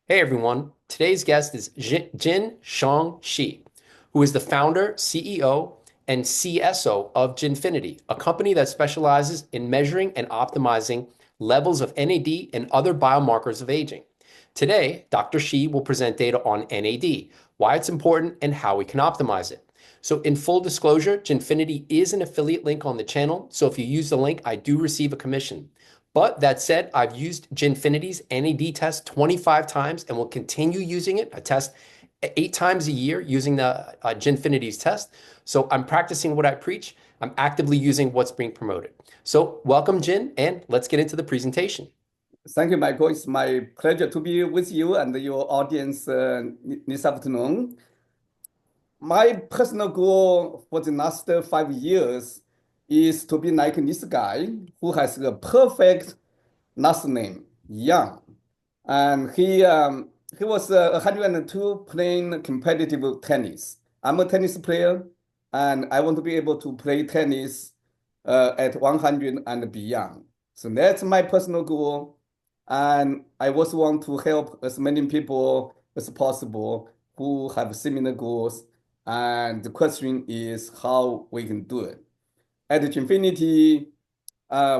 Hey everyone, today's guest is Jin-Xiong, who is the founder, CEO, and CSO of Ginfinity, a company that specializes in measuring and optimizing levels of NAD and other biomarkers of aging. Today, Dr. Shi will present data on NAD, why it's important, and how we can optimize it. So in full disclosure, Ginfinity is an affiliate link on the channel, so if you use the link, I do receive a commission. But that said, I've used Ginfinity's NAD test 25 times and will continue using it. I test 8 times a year using the Ginfinity's test. So I'm practicing what I preach. I'm actively using what's being promoted. So welcome, Jin, and let's get into the presentation. Thank you, Michael. It's my pleasure to be with you and your audience this afternoon. My personal goal for the last 5 years is to be like this guy who has a perfect last name, Yang. And he was 102 playing competitive tennis. I'm a tennis player, and I want to be able to play tennis at 100 and beyond. So that's my personal goal. And I also want to help as many people as possible who have similar goals. And the question is how we can do it. At Infinity,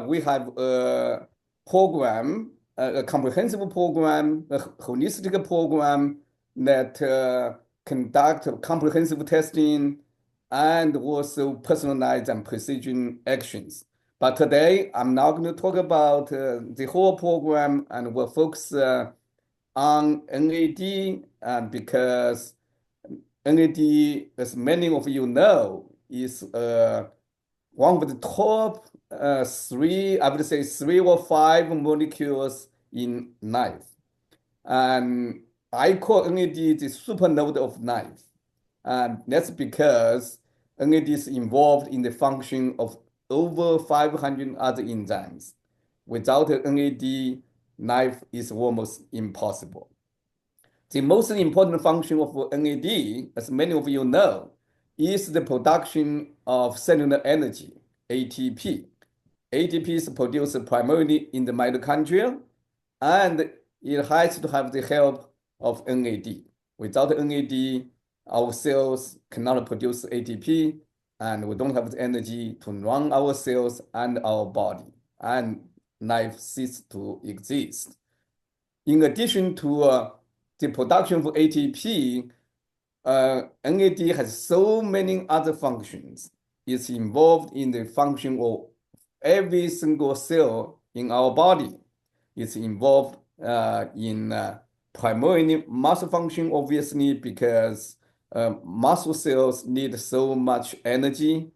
we have a program, a comprehensive program, a holistic program that conduct comprehensive testing and also personalized and precision actions. But today, I'm now going to talk about the whole program and we'll focus on NAD because NAD, as many of you know, is one of the top three, I would say 3 or 5 molecules in life. And I call NAD the supernode of life. And that's because NAD is involved in the function of over 500 other enzymes. Without NAD, life is almost impossible. The most important function of NAD, as many of you know, is the production of cellular energy, ATP. ATP is produced primarily in the mitochondria, and it has to have the help of NAD. Without NAD, our cells cannot produce ATP, and we don't have the energy to run our cells and our body, and life ceases to exist. In addition to the production of ATP, NAD has so many other functions. It's involved in the function of every single cell in our body. It's involved in primarily muscle function, obviously, because muscle cells need so much energy.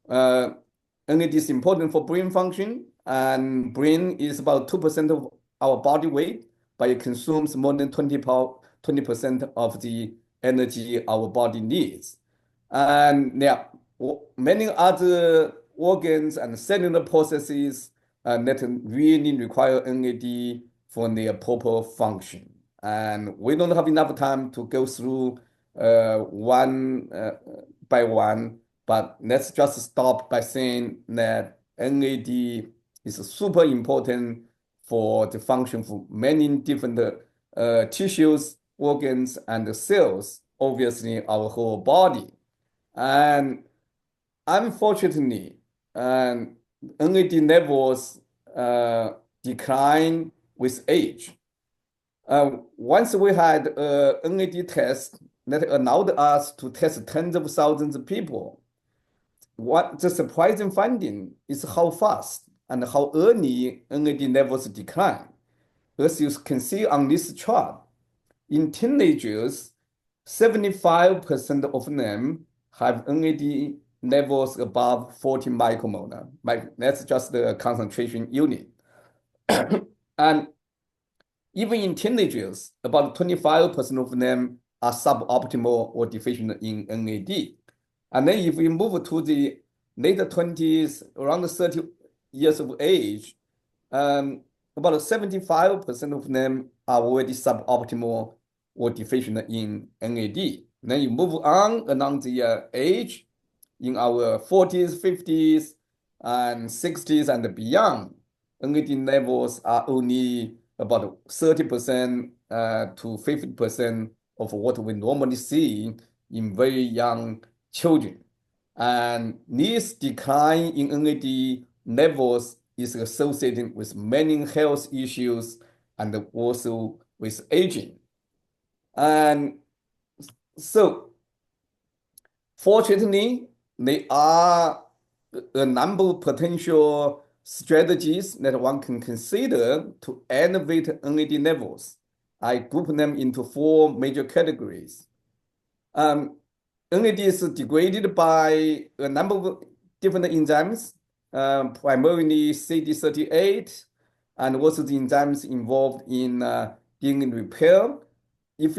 NAD is important for brain function, and brain is about 2% of our body weight, but it consumes more than 20% of the energy our body needs. And there are many other organs and cellular processes that really require NAD for their proper function. And we don't have enough time to go through one by one, but let's just stop by saying that NAD is super important for the function for many different tissues, organs, and cells, obviously our whole body. And unfortunately, NAD levels decline with age. Once we had an NAD test that allowed us to test tens of thousands of people, what the surprising finding is how fast and how early NAD levels decline. As you can see on this chart, in teenagers, 75% of them have NAD levels above 40 micromolar. That's just the concentration unit. And even in teenagers, about 25% of them are suboptimal or deficient in NAD. And then if we move to the later 20s, around 30 years of age, about 75% of them are already suboptimal or deficient in NAD. Then you move on along the age, in our 40s, 50s, and 60s and beyond, NAD levels are only about 30% to 50% of what we normally see in very young children. And this decline in NAD levels is associated with many health issues and also with aging. And so, fortunately, there are a number of potential strategies that one can consider to elevate NAD levels. I group them into four major categories. NAD is degraded by a number of different enzymes, primarily CD38, and also the enzymes involved in DNA repair. If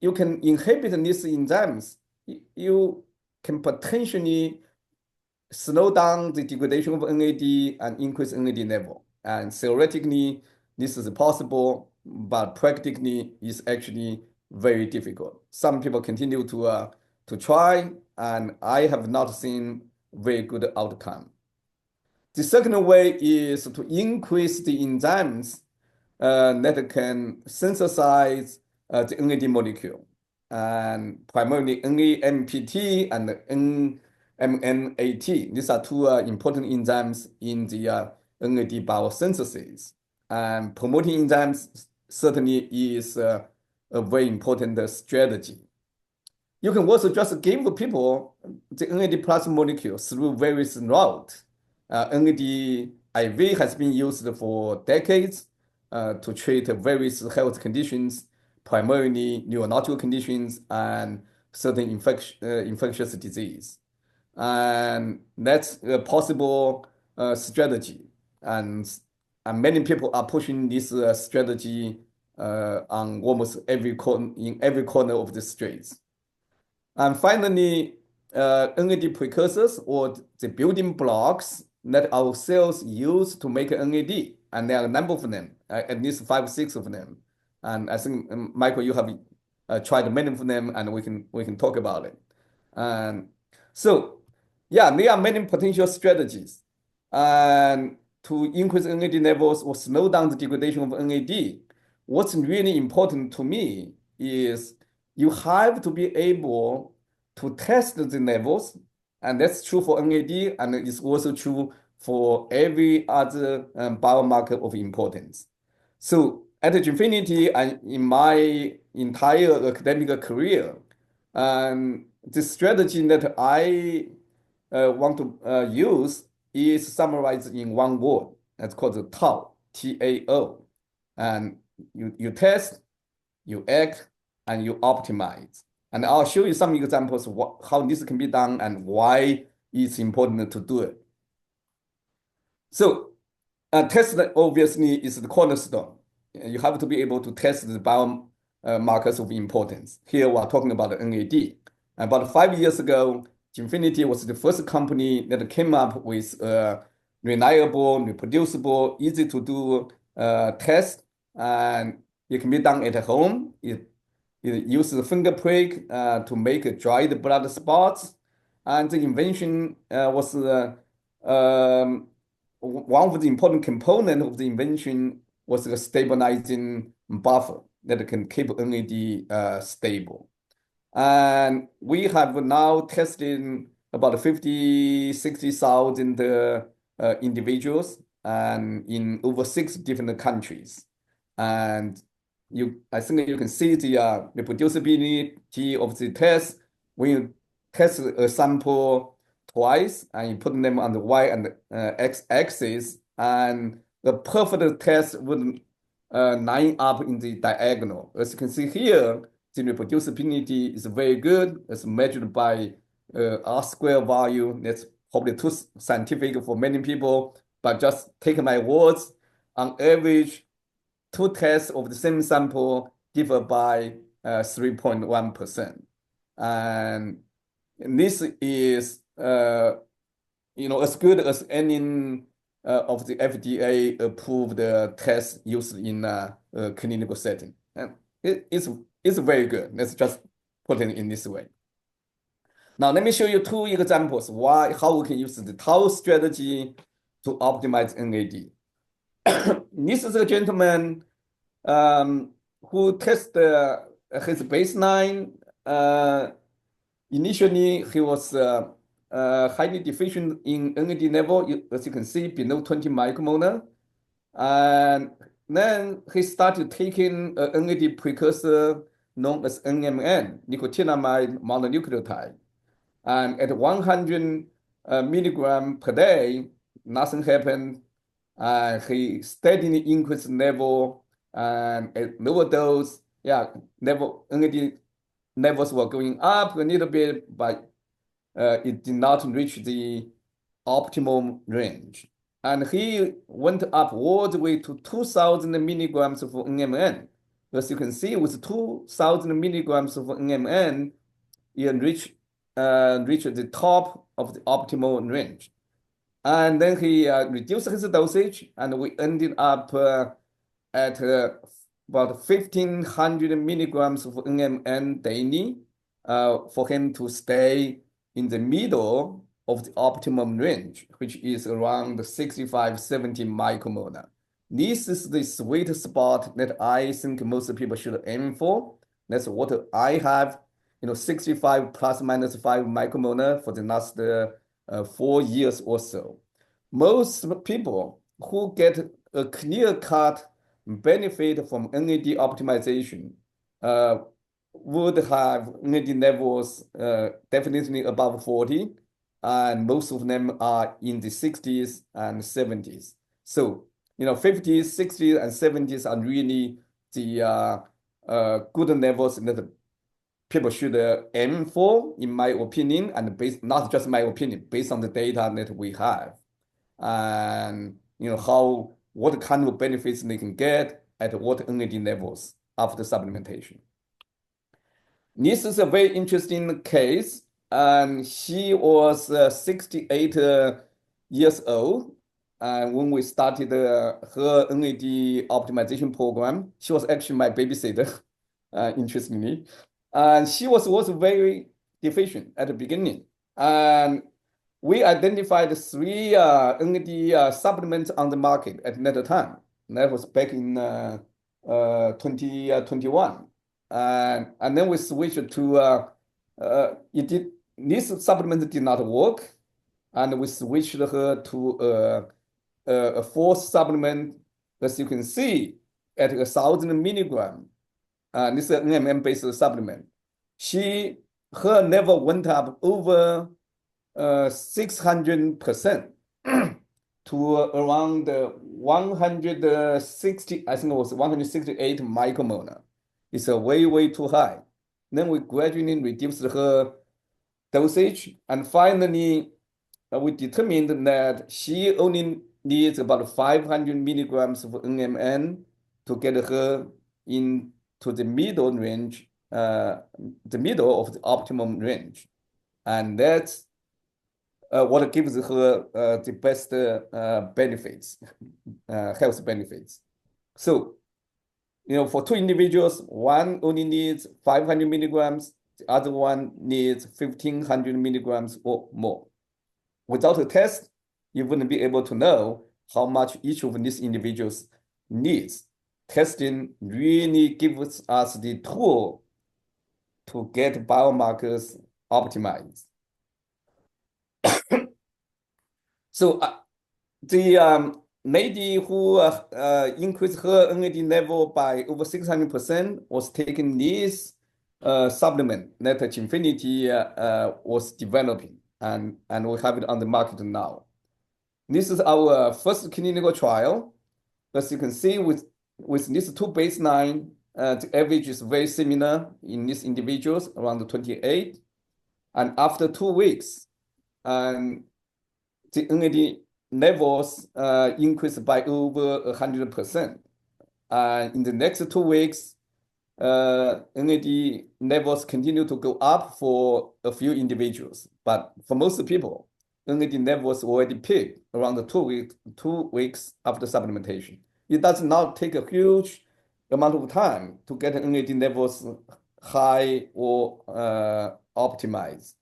you can inhibit these enzymes, you can potentially slow down the degradation of NAD and increase NAD level. And theoretically, this is possible, but practically, it's actually very difficult. Some people continue to try, and I have not seen very good outcome. The second way is to increase the enzymes that can synthesize the NAD molecule, and primarily NAMPT and NMNAT. These are two important enzymes in the NAD biosynthesis. And promoting enzymes certainly is a very important strategy. You can also just give people the NAD plus molecule through various routes. NAD IV has been used for decades to treat various health conditions, primarily neurological conditions and certain infectious disease. And that's a possible strategy. And many people are pushing this strategy on almost in every corner of the streets. And finally, NAD precursors, or the building blocks that our cells use to make NAD. And there are a number of them, at least 5, 6 of them. And I think, Michael, you have tried many of them, and we can talk about it. And so, yeah, there are many potential strategies and to increase NAD levels or slow down the degradation of NAD. What's really important to me is you have to be able to test the levels, and that's true for NAD, and it's also true for every other biomarker of importance. So at Jinfinity and in my entire academic career, the strategy that I want to use is summarized in one word. It's called the TAO, T-A-O. And you test, you act, and you optimize. And I'll show you some examples of how this can be done and why it's important to do it. So test obviously is the cornerstone. You have to be able to test the biomarkers of importance. Here we're talking about NAD. About 5 years ago, Jinfinity was the first company that came up with a reliable, reproducible, easy to do test, and it can be done at home. It uses a finger prick to make dried blood spots, and the invention was one of the important components of the invention was a stabilizing buffer that can keep NAD stable. And we have now tested about 50, 60,000 individuals and in over 6 different countries. And I think you can see the reproducibility of the test. When you test a sample twice and you put them on the Y and X axis, and the perfect test would line up in the diagonal. As you can see here, the reproducibility is very good. It's measured by R-square value. That's probably too scientific for many people, but just take my words. On average, 2 tests of the same sample differ by 3.1%. And this is as good as any of the FDA approved tests used in a clinical setting. And it's very good. Let's just put it in this way. Now, let me show you 2 examples how we can use the TAO strategy to optimize NAD. This is a gentleman who tested his baseline. Initially, he was highly deficient in NAD level, as you can see, below 20 micromolar. And then he started taking an NAD precursor known as NMN, nicotinamide mononucleotide. And at 100 milligram per day, nothing happened. He steadily increased level, and at lower dose, yeah, level NAD levels were going up a little bit, but it did not reach the optimum range. And he went up all the way to 2,000 milligrams of NMN. As you can see, with 2,000 milligrams of NMN, it reached the top of the optimal range. And then he reduced his dosage, and we ended up at about 1,500 milligrams of NMN daily for him to stay in the middle of the optimum range, which is around 65, 70 micromolar. This is the sweet spot that I think most people should aim for. That's what I have, 65 plus minus 5 micromolar for the last 4 years or so. Most people who get a clear-cut benefit from NAD optimization would have NAD levels definitely above 40, and most of them are in the 60s and 70s. So, 50s, 60s, and 70s are really the good levels that people should aim for, in my opinion, and not just my opinion, based on the data that we have. And what kind of benefits they can get at what NAD levels after supplementation. This is a very interesting case, and she was 68 years old. And when we started her NAD optimization program, she was actually my babysitter, interestingly. And she was also very deficient at the beginning. And we identified 3 NAD supplements on the market at that time. That was back in 2021. And then we switched to, this supplement did not work. And we switched her to a 4th supplement, as you can see, at 1,000 milligram. This is an NMN-based supplement. Her level went up over 600% to around 160, I think it was 168 micromolar. It's way, way too high. Then we gradually reduced her dosage, and finally we determined that she only needs about 500 milligrams of NMN to get her into the middle range, the middle of the optimum range. And that's what gives her the best benefits, health benefits. So, for 2 individuals, one only needs 500 milligrams, the other one needs 1,500 milligrams or more. Without a test, you wouldn't be able to know how much each of these individuals needs. Testing really gives us the tool to get biomarkers optimized. So the lady who increased her NAD level by over 600% was taking this supplement that Jinfinity was developing, and we have it on the market now. This is our first clinical trial. As you can see, with these 2 baseline, the average is very similar in these individuals, around 28. And after 2 weeks, and the NAD levels increased by over 100%. In the next 2 weeks, NAD levels continue to go up for a few individuals. But for most people, NAD levels already peaked around the 2 weeks after supplementation. It does not take a huge amount of time to get NAD levels high or optimized.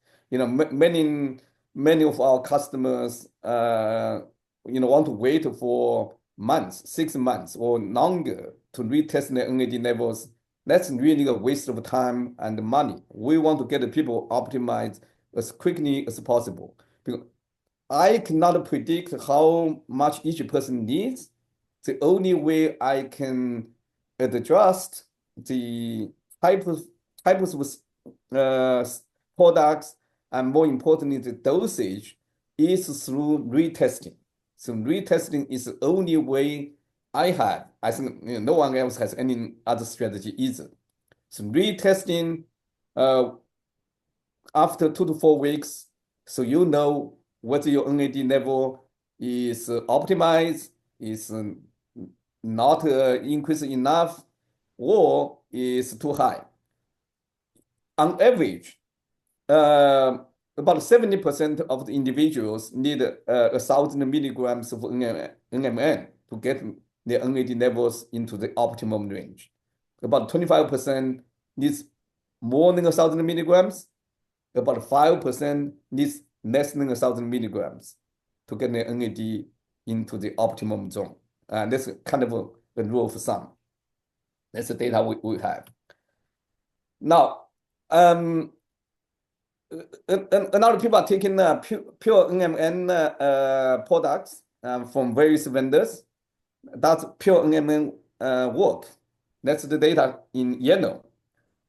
Many of our customers, want to wait for months, 6 months or longer to retest the NAD levels, that's really a waste of time and money. We want to get the people optimized as quickly as possible. Because I cannot predict how much each person needs. The only way I can adjust the types of products and more importantly, the dosage is through retesting. So retesting is the only way I have. I think no one else has any other strategy either. So retesting after 2 to 4 weeks, so you know whether your NAD level is optimized, is not increased enough, or is too high. On average, about 70% of the individuals need 1,000 milligrams of NMN to get their NAD levels into the optimum range. About 25% needs more than 1,000 milligrams. About 5% needs less than 1,000 milligrams to get the NAD into the optimum zone. And that's kind of a rule of thumb. That's the data we have. Now, a lot of people are taking pure NMN products from various vendors. That's pure NMN work. That's the data in yellow.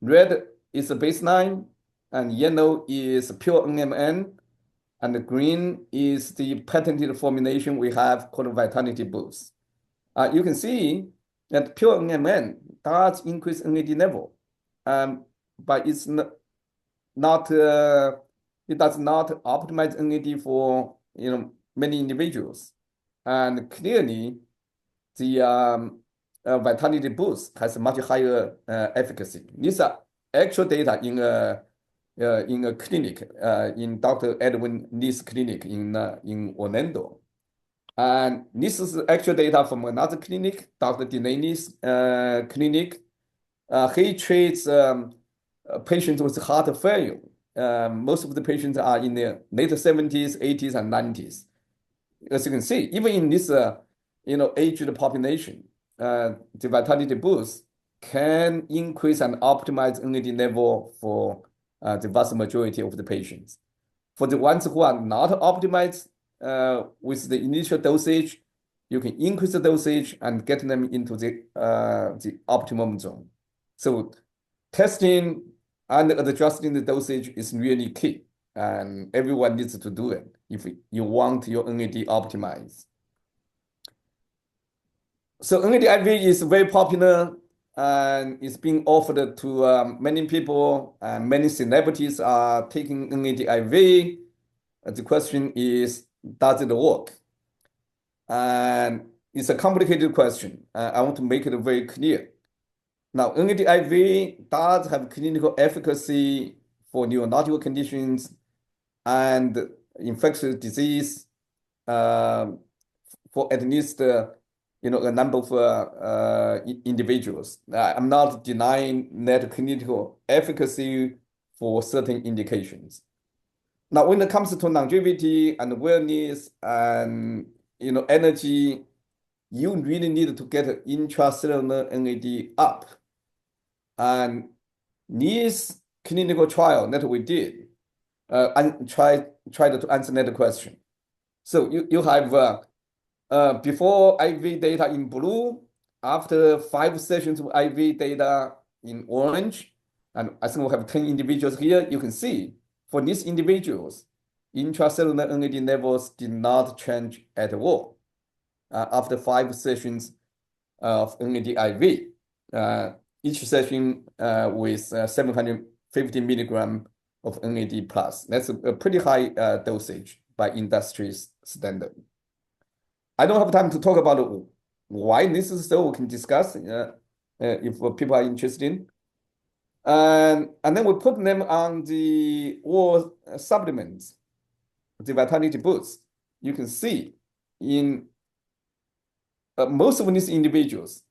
Red is the baseline, and yellow is pure NMN, and the green is the patented formulation we have called Vitality Boost. You can see that pure NMN does increase NAD level, but it's not it does not optimize NAD for many individuals, and clearly the Vitality Boost has a much higher efficacy. These are actual data in a clinic in Dr. Edwin Lee's clinic in Orlando. And this is actual data from another clinic, Dr. Delaney's clinic. He treats patients with heart failure. Most of the patients are in their late 70s, 80s, and 90s. As you can see, even in this aged population, the Vitality Boost can increase and optimize NAD level for the vast majority of the patients. For the ones who are not optimized with the initial dosage, you can increase the dosage and get them into the optimum zone. So testing and adjusting the dosage is really key, and everyone needs to do it if you want your NAD optimized. So NAD IV is very popular and it's being offered to many people, and many celebrities are taking NAD IV. The question is, does it work? And it's a complicated question. I want to make it very clear. Now, NAD IV does have clinical efficacy for neurological conditions and infectious disease for at least a number of individuals. I'm not denying that clinical efficacy for certain indications. Now, when it comes to longevity and wellness and energy, you really need to get intracellular NAD up. And this clinical trial that we did and tried to answer that question. So you have before IV data in blue, after 5 sessions of IV data in orange, and I think we have 10 individuals here. You can see for these individuals, intracellular NAD levels did not change at all after 5 sessions of NAD IV. Each session with 750 milligram of NAD plus. That's a pretty high dosage by industry standard. I don't have time to talk about why this is so. We can discuss if people are interested. And then we put them on the oral supplements, the Vitality Boost. You can see in most of these individuals,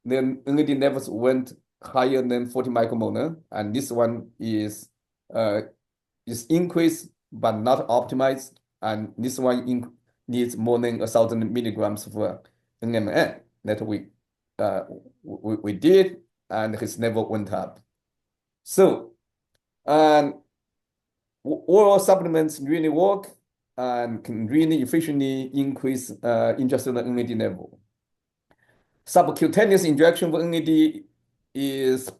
their NAD levels went higher than 40 micromolar, and this one is increased but not optimized, and this one needs more than 1,000 milligrams of NMN that we we did, and his level went up. So, and oral supplements really work and can really efficiently increase intracellular NAD level. Subcutaneous injection for NAD is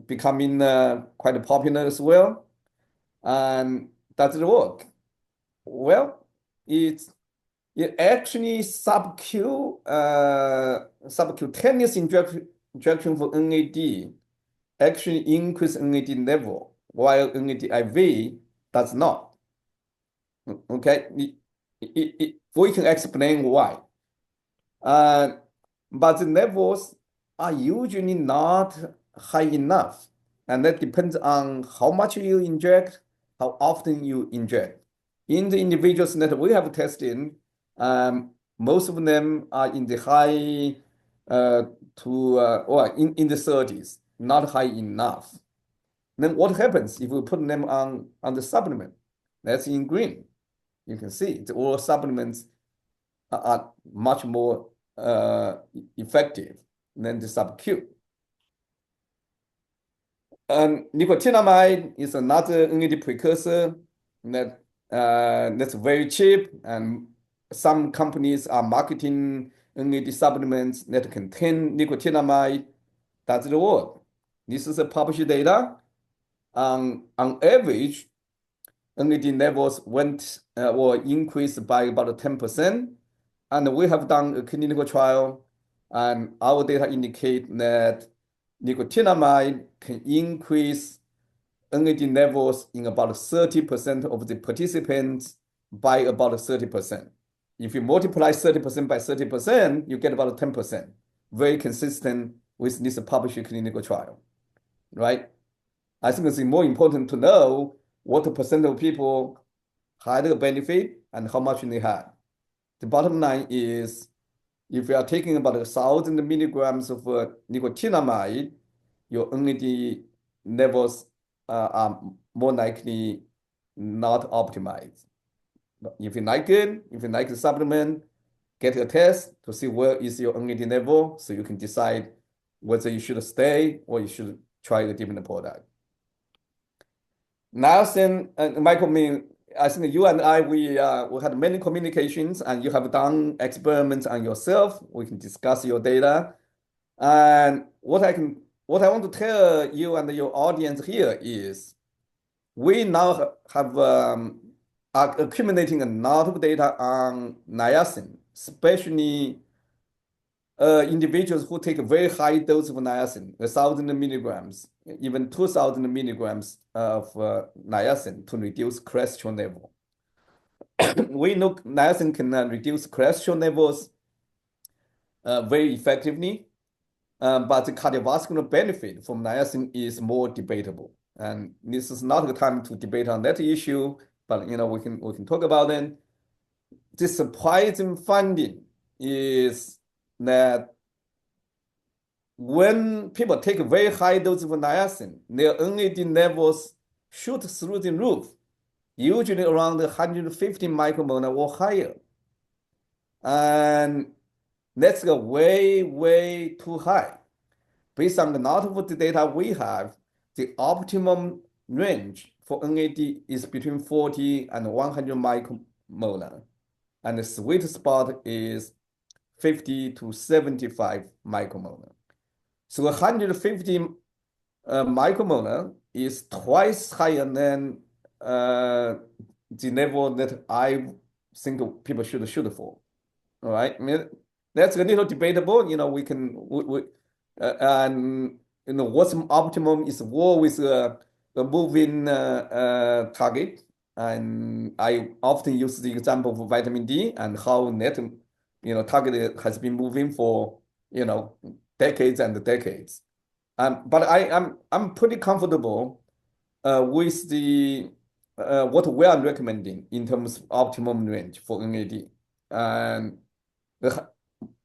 becoming quite popular as well. And does it work? Well, it actually subcutaneous injection for NAD actually increase NAD level, while NAD IV does not. Okay, we can explain why. But the levels are usually not high enough, and that depends on how much you inject, how often you inject. In the individuals that we have tested, most of them are in the high or in the 30s, not high enough. Then what happens if we put them on the supplement? That's in green. You can see the oral supplements are much more effective than the sub-Q. And nicotinamide is another NAD precursor that's very cheap, and some companies are marketing NAD supplements that contain nicotinamide. Does it work? This is a published data. On average, NAD levels went or increased by about 10%. And we have done a clinical trial, and our data indicate that nicotinamide can increase NAD levels in about 30% of the participants by about 30%. If you multiply 30% by 30%, you get about 10%. Very consistent with this published clinical trial, right? I think it's more important to know what percent of people had a benefit and how much they had. The bottom line is, if you are taking about 1,000 milligrams of nicotinamide, your NAD levels are more likely not optimized. If you like it, if you like the supplement, get a test to see where is your NAD level, so you can decide whether you should stay or you should try a different product. Niacin and Michael, I think you and I, we had many communications, and you have done experiments on yourself. We can discuss your data. And what I want to tell you and your audience here is, we now have are accumulating a lot of data on niacin, especially individuals who take a very high dose of niacin, 1,000 milligrams, even 2,000 milligrams of niacin to reduce cholesterol level. We know niacin can reduce cholesterol levels very effectively, but the cardiovascular benefit from niacin is more debatable. And this is not the time to debate on that issue, but we can talk about it. The surprising finding is that when people take a very high dose of niacin, their NAD levels shoot through the roof, usually around 150 micromolar or higher. And that's way, way too high. Based on the lot of the data we have, the optimum range for NAD is between 40 and 100 micromolar. And the sweet spot is 50 to 75 micromolar. So 150 micromolar is twice higher than the level that I think people should shoot for. All right, I mean, that's a little debatable. We can and what's optimum is always a moving target. And I often use the example of vitamin D and how that target has been moving for decades and decades. But I'm pretty comfortable with the what we are recommending in terms of optimum range for NAD. And the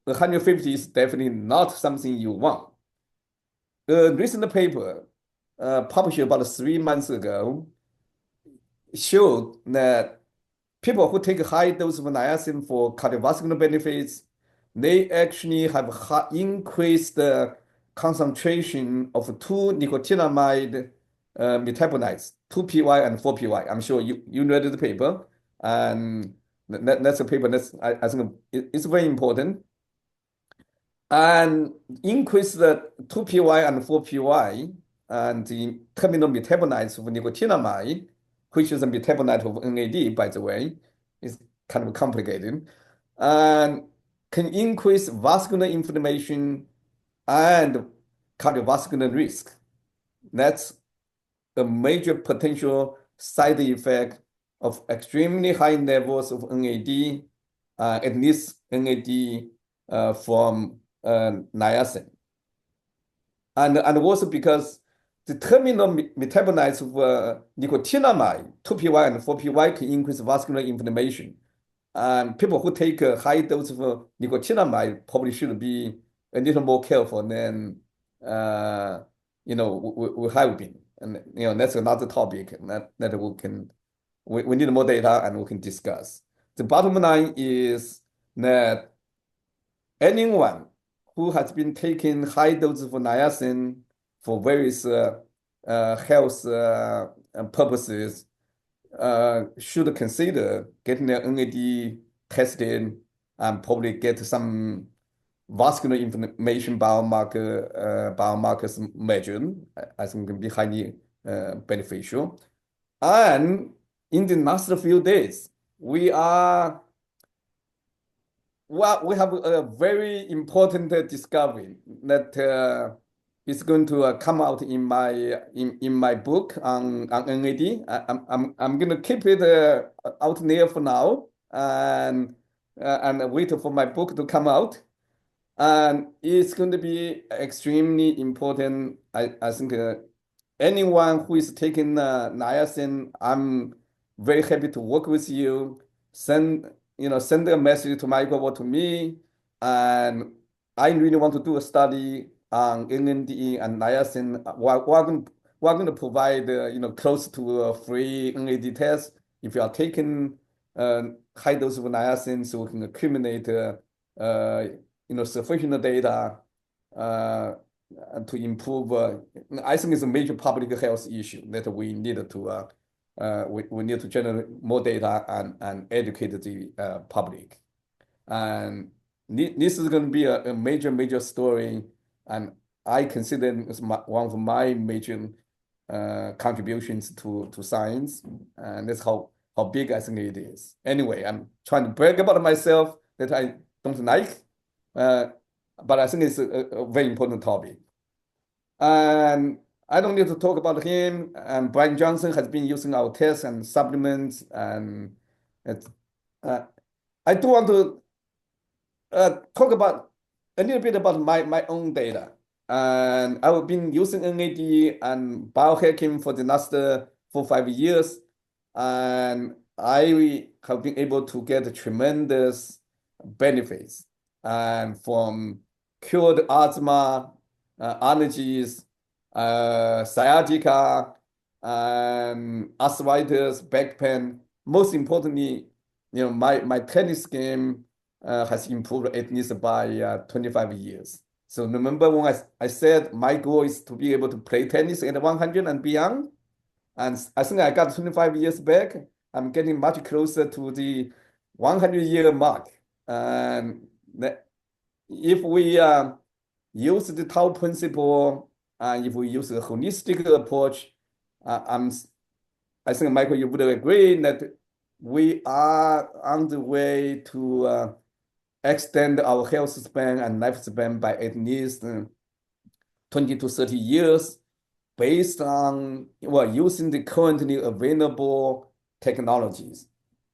150 is definitely not something you want. The recent paper published about 3 months ago showed that people who take a high dose of niacin for cardiovascular benefits, they actually have increased concentration of two nicotinamide metabolites, 2-PY and 4-PY. I'm sure you read the paper, and that's a paper I think it's very important. And increase the 2-PY and 4-PY and the terminal metabolites of nicotinamide, which is a metabolite of NAD, by the way, is kind of complicated, and can increase vascular inflammation and cardiovascular risk. That's a major potential side effect of extremely high levels of NAD, at least NAD from niacin. And also because the terminal metabolites of nicotinamide, 2-PY and 4-PY, can increase vascular inflammation. And people who take a high dose of nicotinamide probably should be a little more careful than we have been. And that's another topic that we need more data and we can discuss. The bottom line is that anyone who has been taking high doses of niacin for various health purposes should consider getting their NAD tested and probably get some vascular inflammation biomarkers measured. I think can be highly beneficial. And in the last few days, we have a very important discovery that is going to come out in my book on NAD. I'm going to keep it out there for now and wait for my book to come out. And it's going to be extremely important. I think anyone who is taking niacin, I'm very happy to work with you. Send a message to Michael or to me. And I really want to do a study on NAD and niacin. We're going to provide close to a free NAD test if you are taking high dose of niacin, so we can accumulate sufficient data to improve. I think it's a major public health issue that we need to generate more data and educate the public. And this is going to be a major story, and I consider it as one of my major contributions to science, and that's how big I think it is. Anyway, I'm trying to brag about myself that I don't like, but I think it's a very important topic. And I don't need to talk about him. And Brian Johnson has been using our tests and supplements. And I do want to talk about a little bit about my own data. And I've been using NAD and biohacking for the last 4-5 years. And I have been able to get tremendous benefits from cured asthma, allergies, sciatica, arthritis, back pain. Most importantly, my tennis game has improved at least by 25 years. So remember when I said my goal is to be able to play tennis at 100 and beyond? And I think I got 25 years back. I'm getting much closer to the 100-year mark. And if we use the Tao principle, and if we use a holistic approach, I think, Michael, you would agree that we are on the way to extend our health span and lifespan by at least 20 to 30 years based on using the currently available technologies.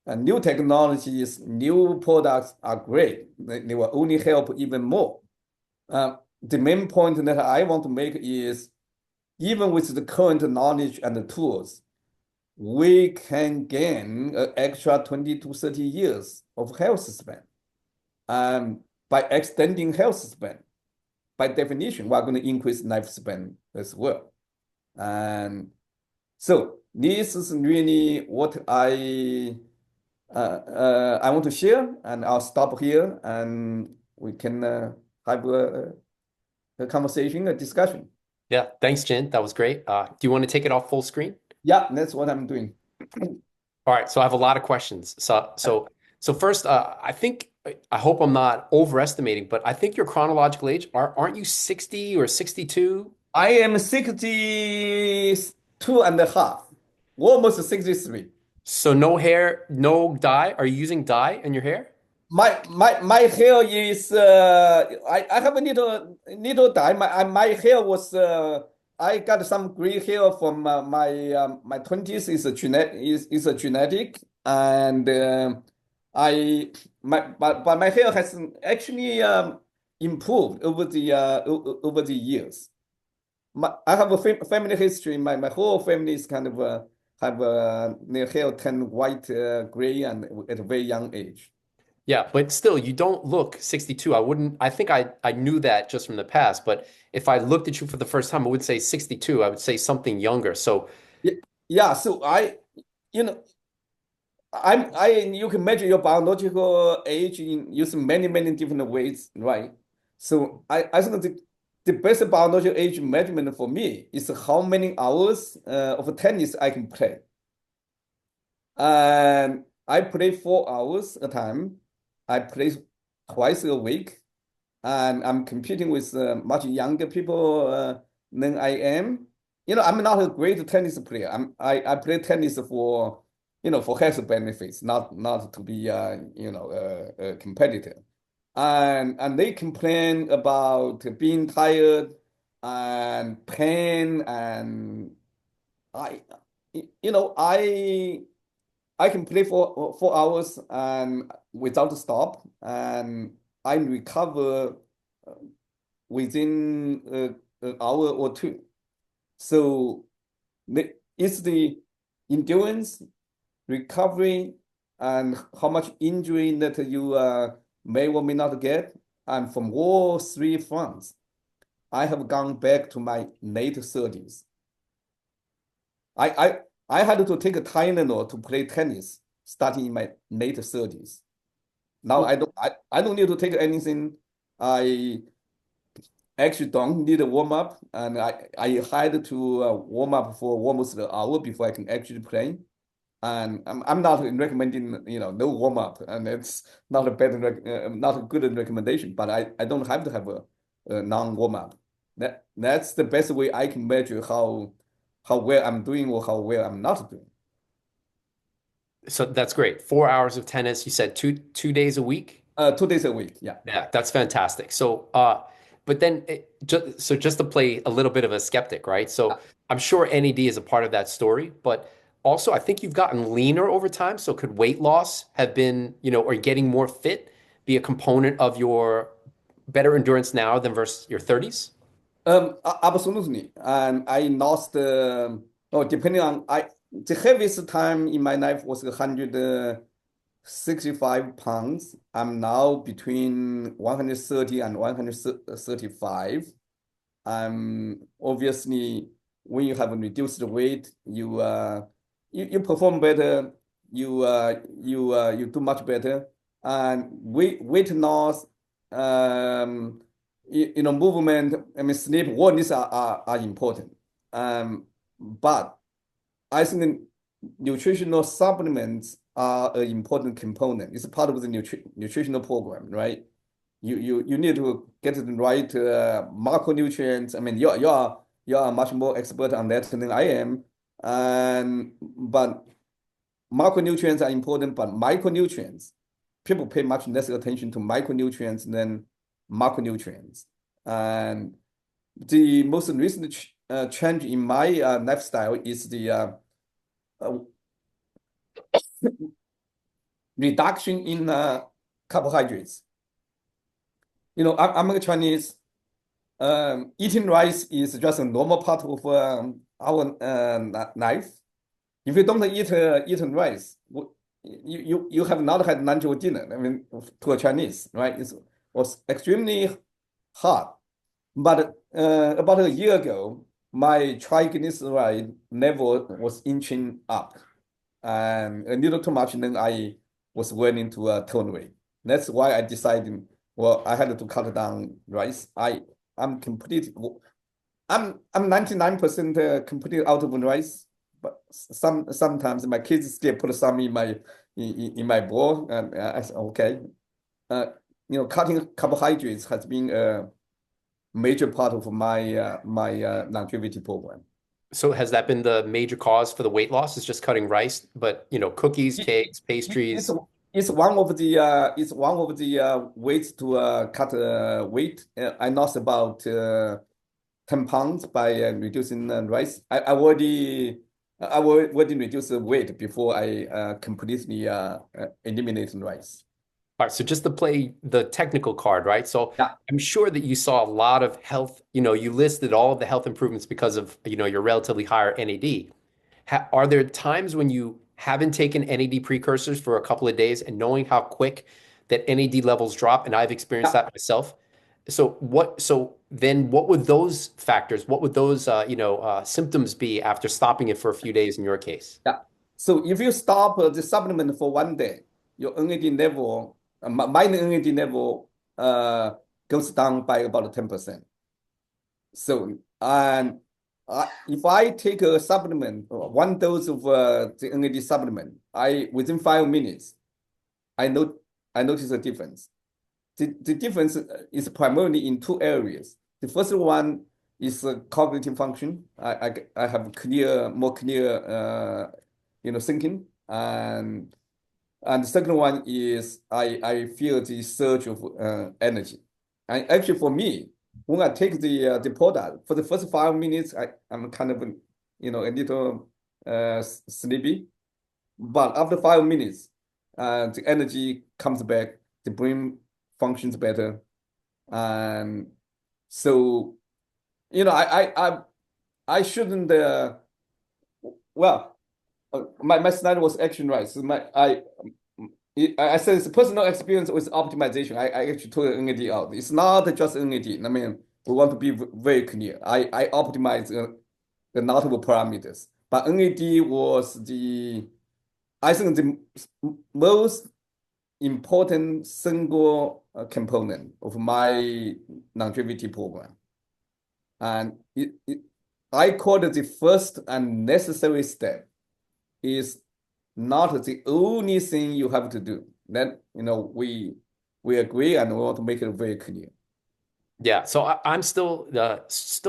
And new technologies, new products are great. They will only help even more. The main point that I want to make is, even with the current knowledge and the tools, we can gain an extra 20 to 30 years of health span. By extending health span, by definition, we're going to increase lifespan as well. And so this is really what I want to share, and I'll stop here. And we can have a conversation, a discussion. Yeah, thanks, Jin. That was great. Do you want to take it off full screen? Yeah, that's what I'm doing. All right, so I have a lot of questions. So first, I think I hope I'm not overestimating, but I think your chronological age aren't you 60 or 62? I am 62 and a half, almost 63. So no hair, no dye. Are you using dye in your hair? My hair is I have a little dye. My hair was I got some gray hair from my 20s is a genetic, and I but my hair has actually improved over the years. I have a family history. My whole family is kind of have their hair turned white, gray, and at a very young age. Yeah, but still, you don't look 62. I wouldn't, I think I knew that just from the past, but if I looked at you for the first time, I would say 62. I would say something younger. So Yeah, yeah. So you know, you can measure your biological age in using many different ways, right? So I think the best biological age measurement for me is how many hours of tennis I can play. And I play 4 hours a time. I play twice a week, and I'm competing with much younger people than I am. I'm not a great tennis player. I play tennis for for health benefits, not to be a competitor. And they complain about being tired and pain, and I you know I can play for 4 hours and without stop, and I recover within an hour or two. So it's the endurance, recovery, and how much injury that you may or may not get. And from all three fronts, I have gone back to my late 30s. I I I had to take a Tylenol to play tennis starting in my late 30s. Now I don't need to take anything. I actually don't need a warm up, and I had to warm up for almost an hour before I can actually play. And I'm not recommending no warm up, and it's not a not a good recommendation. But I don't have to have a non warm up. That's the best way I can measure how well I'm doing or how well I'm not doing. so that's great. 4 hours of tennis. You said two days a week. 2 days a week. Yeah. Yeah, that's fantastic. So, but then just to play a little bit of a skeptic, right? So I'm sure NAD is a part of that story, but also I think you've gotten leaner over time. So could weight loss have been, or getting more fit be a component of your better endurance now than versus your 30s? Absolutely. And I lost, oh, depending on, the heaviest time in my life was 165 pounds. I'm now between 130 and 135. Obviously, when you have reduced weight, you perform better. You do much better. And weight loss, movement. I mean, sleep. All these are important. But I think nutritional supplements are an important component. It's part of the nutritional program, right? You need to get the right macronutrients. I mean, you are much more expert on that than I am. And but macronutrients are important, but micronutrients, people pay much less attention to micronutrients than macronutrients. And the most recent change in my lifestyle is the uh, reduction in carbohydrates. I'm a Chinese. Eating rice is just a normal part of our life. If you don't eat rice, you have not had lunch or dinner. I mean, to a Chinese, right? It was extremely hard. But about a year ago, my triglyceride level was inching up, and a little too much, and then I was willing to tolerate. That's why I decided Well, I had to cut down rice. I'm complete. I'm 99% completely out of rice, but sometimes my kids still put some in my bowl, and I said okay. Uh, cutting carbohydrates has been a major part of my longevity program. So has that been the major cause for the weight loss? Is just cutting rice, but cookies, It, cakes, it's pastries. one of the ways to cut weight. I lost about 10 pounds by reducing rice. I already reduced the weight before I completely eliminated rice. All right, so just to play the technical card, right? So Yeah, I'm sure that you saw a lot of health, you listed all of the health improvements because of, your relatively higher NAD. Are there times when you haven't taken NAD precursors for a couple of days and knowing how quick that NAD levels drop? And I've experienced yeah, that myself. So then what would those factors, what would those, symptoms be after stopping it for a few days in your case? yeah. So if you stop the supplement for one day, your NAD level, my NAD level goes down by about 10%. So, and if I take a supplement, one dose of the NAD supplement, within 5 minutes, I know I notice a difference. The difference is primarily in two areas. The first one is cognitive function. I have more clear, thinking, and the second one is I feel the surge of energy. And actually, for me, when I take the product for the first 5 minutes, I'm kind of a little sleepy. But after 5 minutes, the energy comes back, the brain functions better, and so I shouldn't. Well, my slide was action right. So I said it's personal experience with optimization. I actually took NAD out. It's not just NAD. I mean, we want to be very clear. I optimize the multiple parameters, but NAD was I think the most important single component of my longevity program. And I call it the first and necessary step is not the only thing you have to do. Then, we agree and we want to make it very clear. Yeah, so I'm still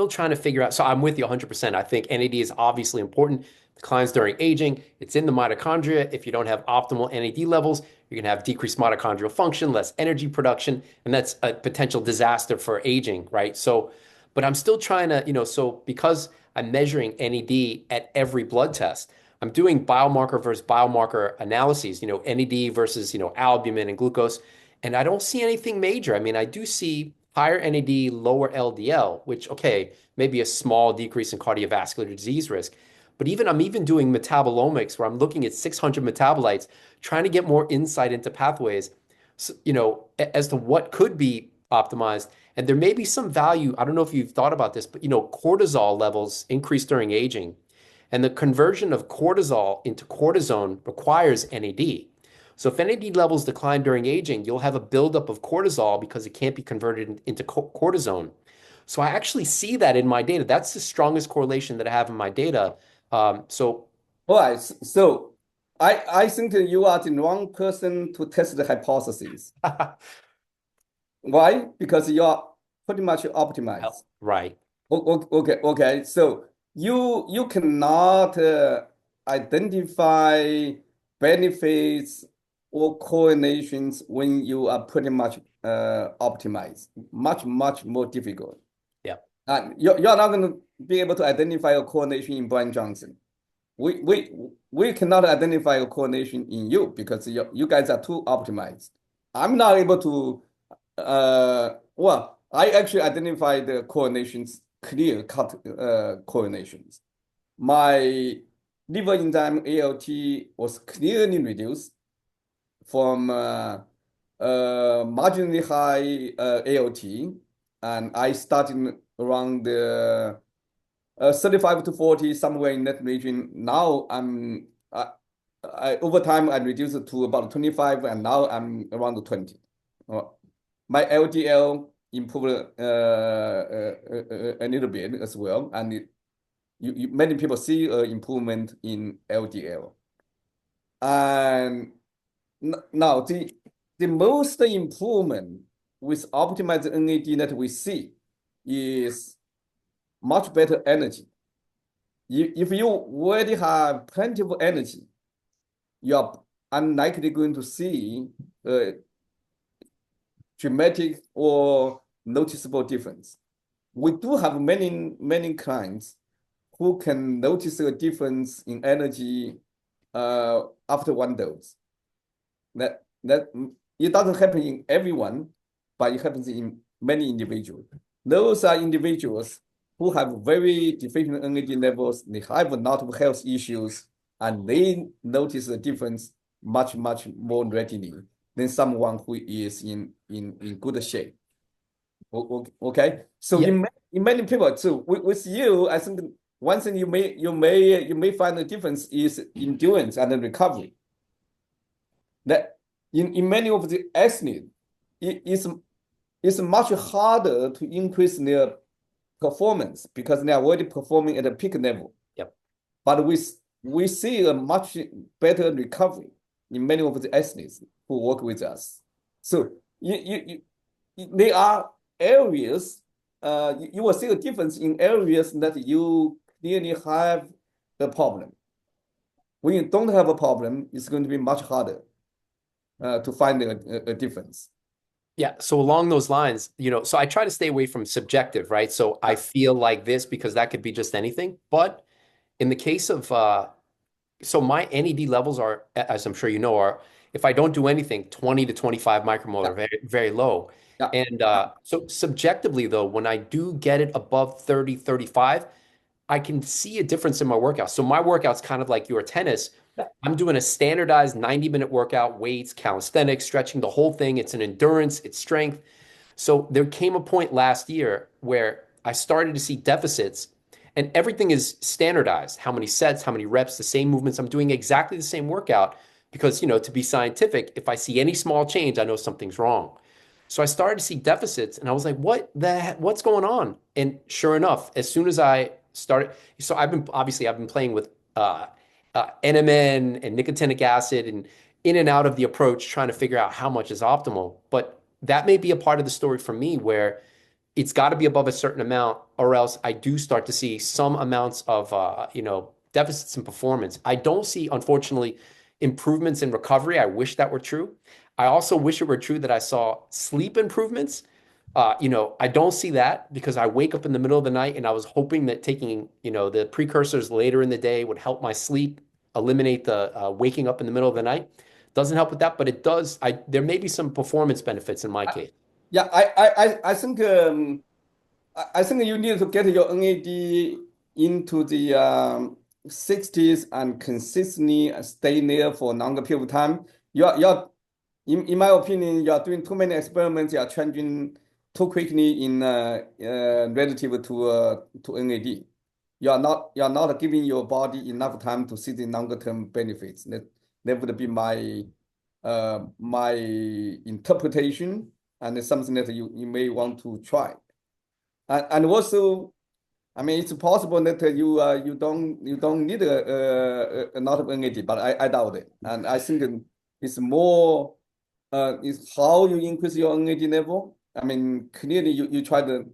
trying to figure out. So I'm with you 100%. I think NAD is obviously important. Declines during aging. It's in the mitochondria. If you don't have optimal NAD levels, you're gonna have decreased mitochondrial function, less energy production, and that's a potential disaster for aging, right? So, but I'm still trying to, so because I'm measuring NAD at every blood test, I'm doing biomarker versus biomarker analyses, NAD versus, albumin and glucose, and I don't see anything major. I mean, I do see higher NAD, lower LDL, which, okay, maybe a small decrease in cardiovascular disease risk. But I'm even doing metabolomics where I'm looking at 600 metabolites, trying to get more insight into pathways, as to what could be optimized. And there may be some value. I don't know if you've thought about this, but cortisol levels increase during aging. And the conversion of cortisol into cortisone requires NAD. So if NAD levels decline during aging, you'll have a buildup of cortisol because it can't be converted into cortisone. So I actually see that in my data. That's the strongest correlation that I have in my data. So All right. So I think you are the wrong person to test the hypothesis. Why? Because you are pretty much optimized. right. Okay. So you cannot identify benefits or correlations when you are pretty much optimized. Much more difficult. Yeah. And you're not going to be able to identify a correlation in Brian Johnson. We cannot identify a correlation in you because you guys are too optimized. I'm not able to well, I actually identified the correlations, clear cut correlations. My liver enzyme ALT was clearly reduced from marginally high ALT, and I started around the 35 to 40, somewhere in that region. Now over time I reduced it to about 25, and now I'm around the 20. my LDL improved a little bit as well, and many people see improvement in LDL. And now the most improvement with optimized NAD that we see is much better energy. If you already have plenty of energy, you are unlikely going to see a dramatic or noticeable difference. We do have many clients who can notice a difference in energy after one dose. That it doesn't happen in everyone, but it happens in many individuals. Those are individuals who have very deficient energy levels. They have a lot of health issues, and they notice the difference much more readily than someone who is in good shape. Okay, so Yeah. in many people too, with you, I think one thing you may find the difference is endurance and recovery. That in many of the athletes, it's much harder to increase their performance because they are already performing at a peak level. Yep. But we see a much better recovery in many of the athletes who work with us. So there are areas you will see a difference in areas that you clearly have a problem. When you don't have a problem, it's going to be much harder to find a difference. Yeah. So along those lines, so I try to stay away from subjective, right? So I Yeah, feel like this because that could be just anything. But in the case of, so my NAD levels are, as I'm sure you know, are if I don't do anything, 20 to 25 yeah, micromolar, very, very low. yeah, And so subjectively, though, when I do get it above 30, 35, I can see a difference in my workout. So my workout's kind of like your tennis. yeah, I'm doing a standardized 90-minute workout, weights, calisthenics, stretching, the whole thing. It's an endurance, it's strength. So there came a point last year where I started to see deficits and everything is standardized. How many sets, how many reps, the same movements. I'm doing exactly the same workout because, to be scientific, if I see any small change, I know something's wrong. So I started to see deficits and I was like, what's going on? And sure enough, as soon as I started, so I've been playing with NMN and nicotinic acid and in and out of the approach, trying to figure out how much is optimal. But that may be a part of the story for me where it's got to be above a certain amount, or else I do start to see some amounts of deficits in performance. I don't see, unfortunately, improvements in recovery. I wish that were true. I also wish it were true that I saw sleep improvements. I don't see that because I wake up in the middle of the night and I was hoping that taking, the precursors later in the day would help my sleep, eliminate the waking up in the middle of the night. Doesn't help with that, but it does. There may be some performance benefits in my case. yeah. I think you need to get your NAD into the 60s and consistently stay there for a longer period of time. In my opinion, you are doing too many experiments. You are changing too quickly in relative to NAD. You are not giving your body enough time to see the longer term benefits. That would be my interpretation, and it's something that you may want to try. And also, I mean, it's possible that you don't need a lot of NAD, but I doubt it. And I think it's more is how you increase your NAD level. I mean, clearly you try the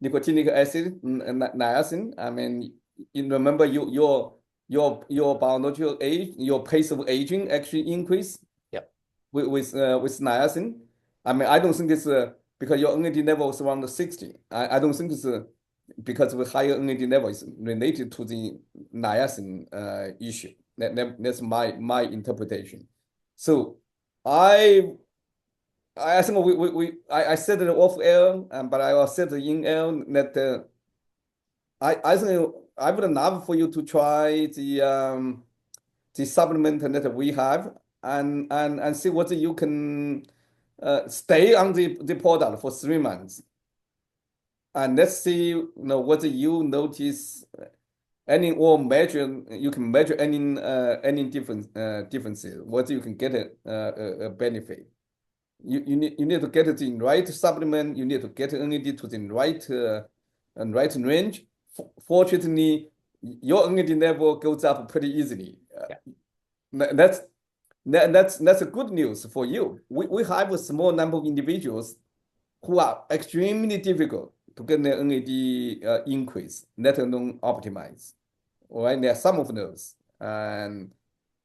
nicotinic acid and niacin. I mean, you remember your biological age, your pace of aging actually increase Yep. with niacin. I mean, I don't think it's because your NAD level is around 60. I don't think it's because of a higher NAD level is related to the niacin issue. That's my interpretation. So I I think I said it off air, but I will said it in air that I think I would love for you to try the supplement that we have and see what you can stay on the product for 3 months. And let's see, what you notice any or measure, you can measure any differences, what you can get a benefit. you need to get the right supplement. You need to get NAD to the right and right range. Fortunately, your NAD level goes up pretty easily. Yeah. That's that's a good news for you. We have a small number of individuals who are extremely difficult to get their NAD increase, let alone optimize. All right, there are some of those, and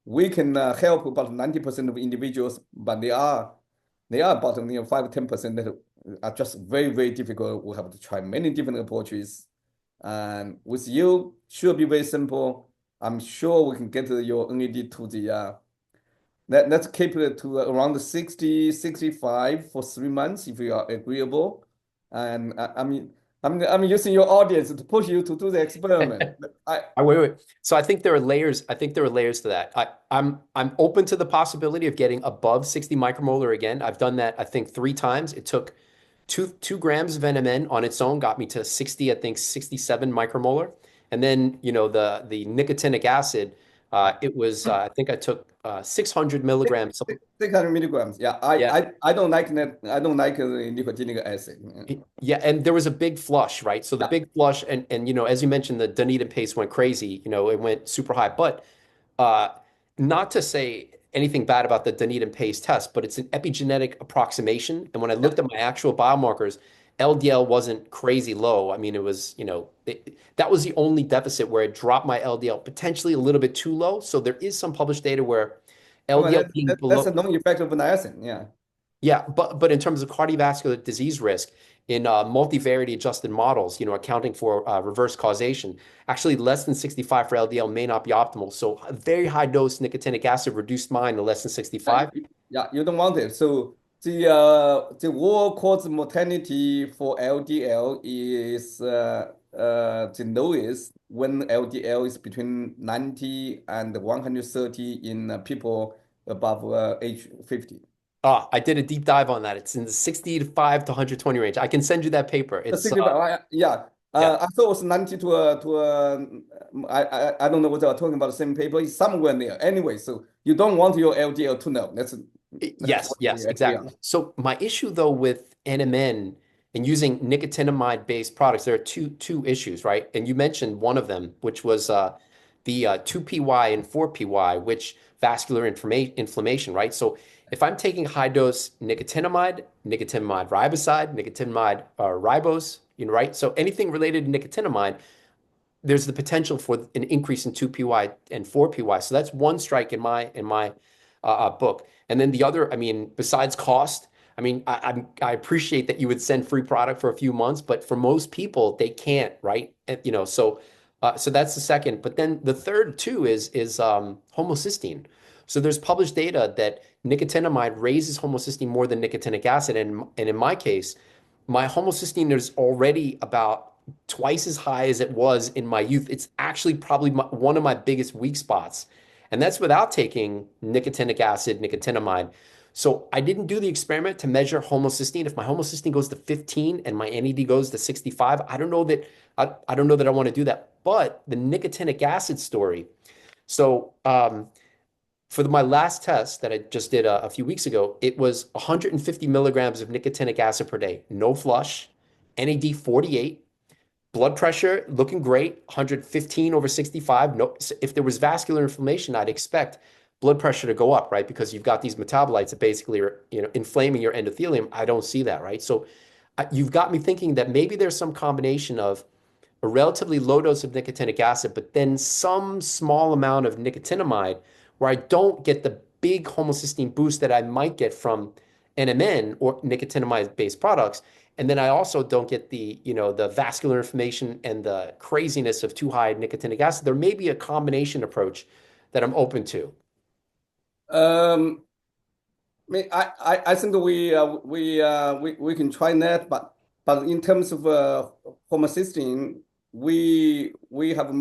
we can help about 90% of individuals, but they are about 5-10% that are just very, very difficult. We have to try many different approaches. And with you, should be very simple. I'm sure we can get your NAD to the let's keep it to around 60, 65 for 3 months if you are agreeable. And I'm using your audience to push you to do the experiment. Wait. So I think there are layers. I think there are layers to that. I'm open to the possibility of getting above 60 micromolar again. I've done that, I think, 3 times. It took two grams of NMN on its own, got me to 60, I think 67 micromolar. And then, the nicotinic acid, it was, I think I took 600 milligrams. 600 milligrams. Yeah, Yeah. I don't like that. I don't like nicotinic acid. Yeah, and there was a big flush, right? So the Yeah. big flush, and as you mentioned, the Dunedin pace went crazy. It went super high. But uh, not to say anything bad about the Dunedin pace test, but it's an epigenetic approximation. And when I Yeah. looked at my actual biomarkers, LDL wasn't crazy low. I mean, it was, that was the only deficit where it dropped my LDL potentially a little bit too low. So there is some published data where Well, LDL being that's below. a known effect of niacin. Yeah. Yeah, but in terms of cardiovascular disease risk in multivariate adjusted models, accounting for reverse causation, actually less than 65 for LDL may not be optimal. So a very high dose nicotinic acid reduced mine to less than Yeah, 65. you don't want it. So the all-cause mortality for LDL is the lowest when LDL is between 90 and 130 in people above age 50. I did a deep dive on that. It's in the 65 to 120 range. I can send you that paper. It's 65, yeah. yeah. I thought it was 90 I don't know whether I'm talking about the same paper. It's somewhere near. Anyway, so you don't want your LDL to know. That's Yes, what we yes, agree exactly. on. So my issue though with NMN and using nicotinamide-based products, there are two issues, right? And you mentioned one of them, which was the 2-PY and 4-PY, which vascular inflammation, right? So if I'm taking high dose nicotinamide riboside, nicotinamide ribose, right? So anything related to nicotinamide, there's the potential for an increase in 2-PY and 4-PY. So that's one strike in my book. And then the other, I mean, besides cost, I mean, I appreciate that you would send free product for a few months, but for most people, they can't, right? So that's the second. But then the third too is homocysteine. So there's published data that nicotinamide raises homocysteine more than nicotinic acid, and in my case, my homocysteine is already about twice as high as it was in my youth. It's actually probably one of my biggest weak spots. And that's without taking nicotinic acid, nicotinamide. So I didn't do the experiment to measure homocysteine. If my homocysteine goes to 15 and my NAD goes to 65, I don't know that I want to do that. But the nicotinic acid story. So for my last test that I just did a few weeks ago, it was 150 milligrams of nicotinic acid per day, no flush, NAD 48, blood pressure looking great, 115 over 65. No, if there was vascular inflammation, I'd expect blood pressure to go up, right? Because you've got these metabolites that basically are, inflaming your endothelium. I don't see that, right? So you've got me thinking that maybe there's some combination of a relatively low dose of nicotinic acid, but then some small amount of nicotinamide where I don't get the big homocysteine boost that I might get from NMN or nicotinamide-based products. And then I also don't get the vascular inflammation and the craziness of too high nicotinic acid. There may be a combination approach that I'm open to. Um, I think we can try that, but in terms of homocysteine, we have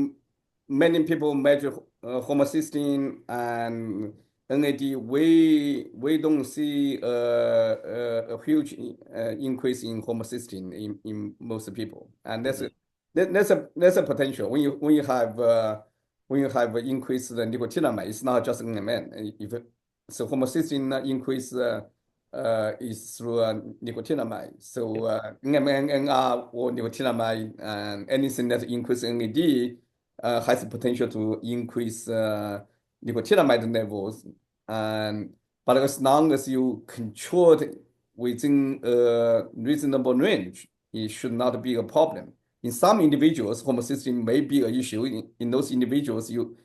many people measure homocysteine and NAD. We don't see a huge increase in homocysteine in most people, and Mhm. that's a potential when you have increased the nicotinamide. It's not just NMN. If so homocysteine increase. is through nicotinamide. So NMNR or nicotinamide and anything that increases NAD has the potential to increase nicotinamide levels. And but as long as you control it within a reasonable range, it should not be a problem. In some individuals, homocysteine may be an issue. In those individuals, you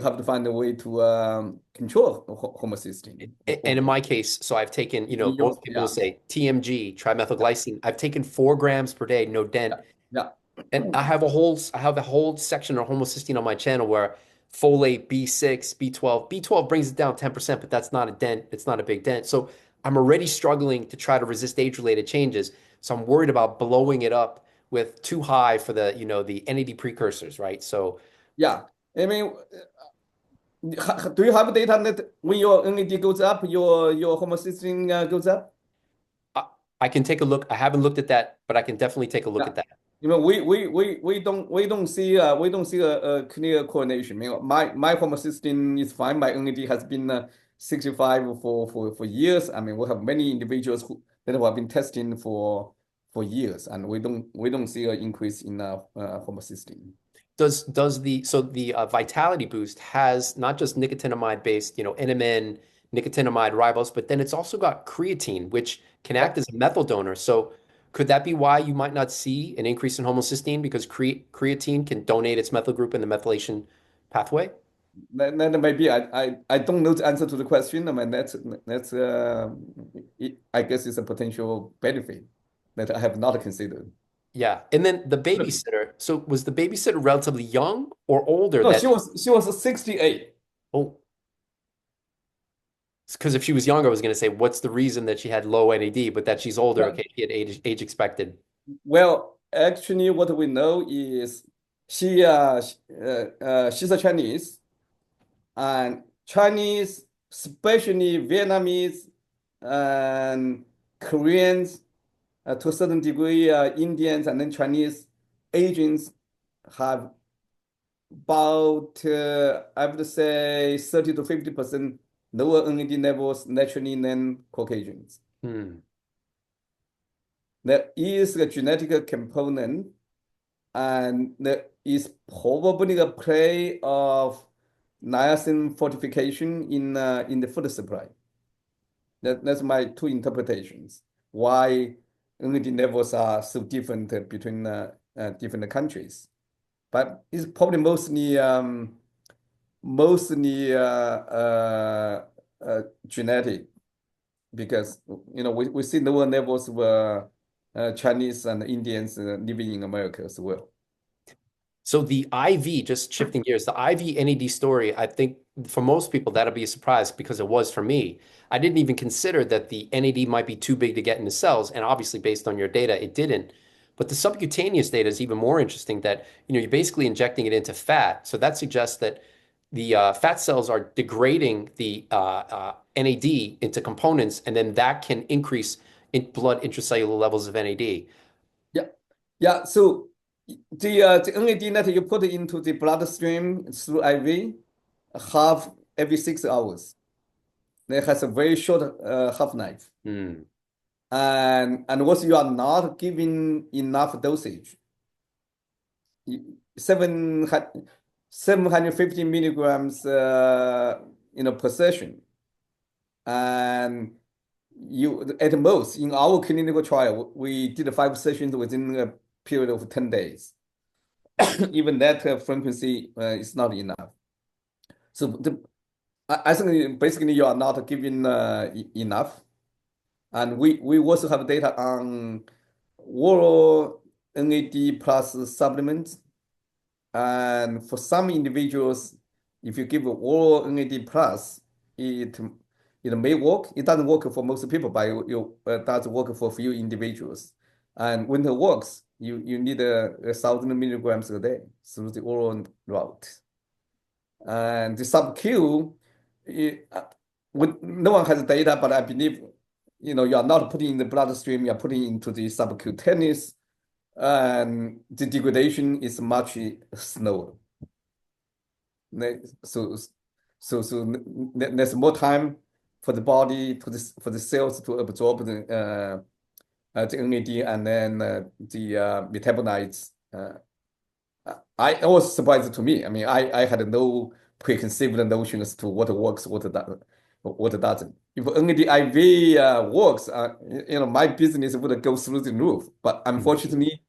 have to find a way to control homocysteine. And in my case, so I've taken, most people will Yeah, say TMG, yeah, trimethylglycine. I've taken 4 grams per day, no dent. yeah, And I have a whole section on homocysteine on my channel where folate, B6, B12, B12 brings it down 10%, but that's not a dent. It's not a big dent. So I'm already struggling to try to resist age-related changes. So I'm worried about blowing it up with too high for the, the NAD precursors, right? So yeah. I mean, do you have data that when your NAD goes up, your homocysteine goes up? I, I can take a look. I haven't looked at that, but I can definitely take a look Yeah. at that. You know, we don't see a clear correlation. You know, my homocysteine is fine. My NAD has been 65 for years. I mean, we have many individuals that have been testing for years, and we don't see an increase in homocysteine. The Vitality Boost has not just nicotinamide based, NMN, nicotinamide, ribose, but then it's also got creatine, which can Yeah, act as a methyl donor. So could that be why you might not see an increase in homocysteine because creatine can donate its methyl group in the methylation pathway? that maybe I don't know the answer to the question. I mean, that's I guess it's a potential benefit that I have not considered. Yeah. And then the babysitter. So was the babysitter relatively young or older No, that, she was 68. oh, because if she was younger, I was going to say, what's the reason that she had low NAD, but that she's older, Yeah. okay, she had age expected. Well, actually, what we know is she's a Chinese, and Chinese, especially Vietnamese and Koreans, to a certain degree, Indians and then Chinese Asians have about I would say 30 to 50% lower NAD levels naturally than Caucasians. Hmm. There is a genetic component, and there is probably a play of niacin fortification in the food supply. That's my two interpretations. Why NAD levels are so different between different countries, but it's probably mostly genetic because we see lower levels of Chinese and Indians living in America as well. So the IV, just shifting gears, the IV NAD story, I think for most people that'll be a surprise because it was for me. I didn't even consider that the NAD might be too big to get into cells, and obviously based on your data, it didn't. But the subcutaneous data is even more interesting that, you're basically injecting it into fat. So that suggests that the fat cells are degrading the NAD into components, and then that can increase in blood intracellular levels of NAD. Yeah, yeah. So the NAD that you put into the bloodstream through IV, half every 6 hours. It has a very short half-life. Hmm. And once you are not giving enough dosage, 700 750 milligrams per session. And you at most in our clinical trial, we did 5 sessions within a period of 10 days. Even that frequency is not enough. So I think basically you are not giving enough. And we also have data on oral NAD plus supplements. And for some individuals, if you give oral NAD plus, it may work. It doesn't work for most people, but it does work for a few individuals. And when it works, you need 1,000 milligrams a day through the oral route. And the sub-Q, no one has data, but I believe you are not putting in the bloodstream, you are putting into the subcutaneous, and the degradation is much slower. So there's more time for the body, for the cells to absorb the NAD and then the metabolites. I was surprised to me. I mean, I had no preconceived notions to what works, what doesn't. If NAD IV works, my business would go through the roof. But unfortunately,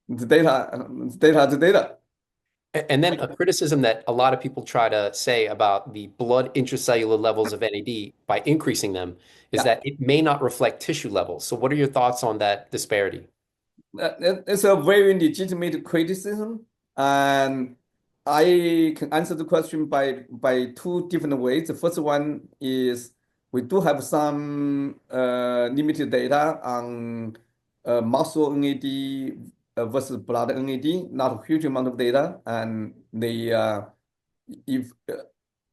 the data. And then a criticism that a lot of people try to say about the blood intracellular levels of NAD by increasing them is Yeah. that it may not reflect tissue levels. So what are your thoughts on that disparity? It's a very legitimate criticism, and I can answer the question by two different ways. The first one is we do have some limited data on muscle NAD versus blood NAD, not a huge amount of data, and if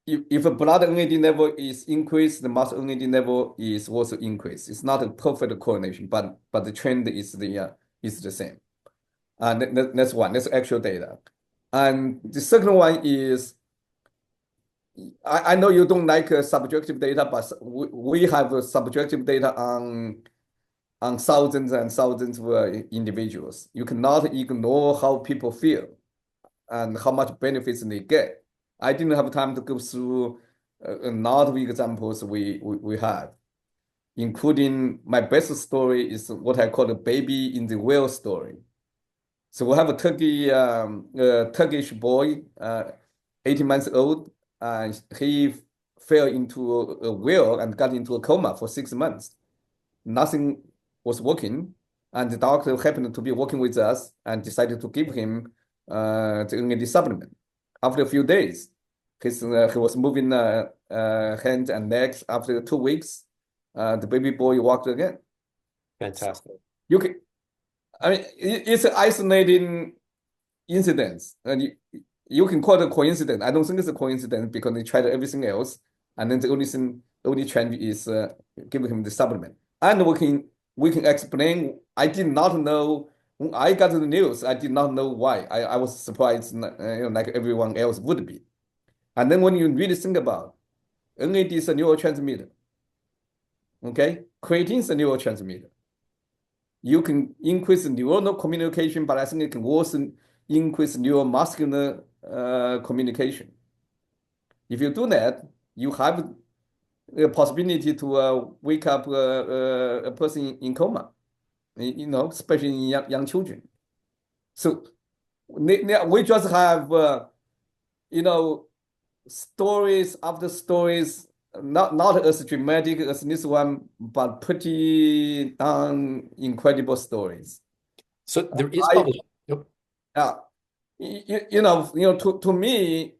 if a blood NAD level is increased, the muscle NAD level is also increased. It's not a perfect correlation, but the trend is the same. That's one. That's actual data. And the second one is I know you don't like subjective data, but we have subjective data on thousands and thousands of individuals. You cannot ignore how people feel and how much benefits they get. I didn't have time to go through a lot of examples we have, including my best story is what I call the baby in the well story. So we have a Turkish boy, 18 months old, and he fell into a well and got into a coma for 6 months. Nothing was working, and the doctor happened to be working with us and decided to give him the NAD supplement. After a few days, he was moving hands and legs. After 2 weeks, the baby boy walked again. Fantastic. You can, I mean, it's an isolating incidents, and you can call it a coincidence. I don't think it's a coincidence because they tried everything else, and then the only change is giving him the supplement. And we can explain. I did not know when I got the news. I did not know why. I was surprised, like everyone else would be. And then when you really think about NAD is a neurotransmitter, okay, creatine is a neurotransmitter. You can increase neuronal communication, but I think it can also increase neuromuscular communication. If you do that, you have a possibility to wake up a person in coma, especially in young children. So we just have, stories after stories, not as dramatic as this one, but pretty darn incredible stories. So there is published. Yep. Yeah, to me,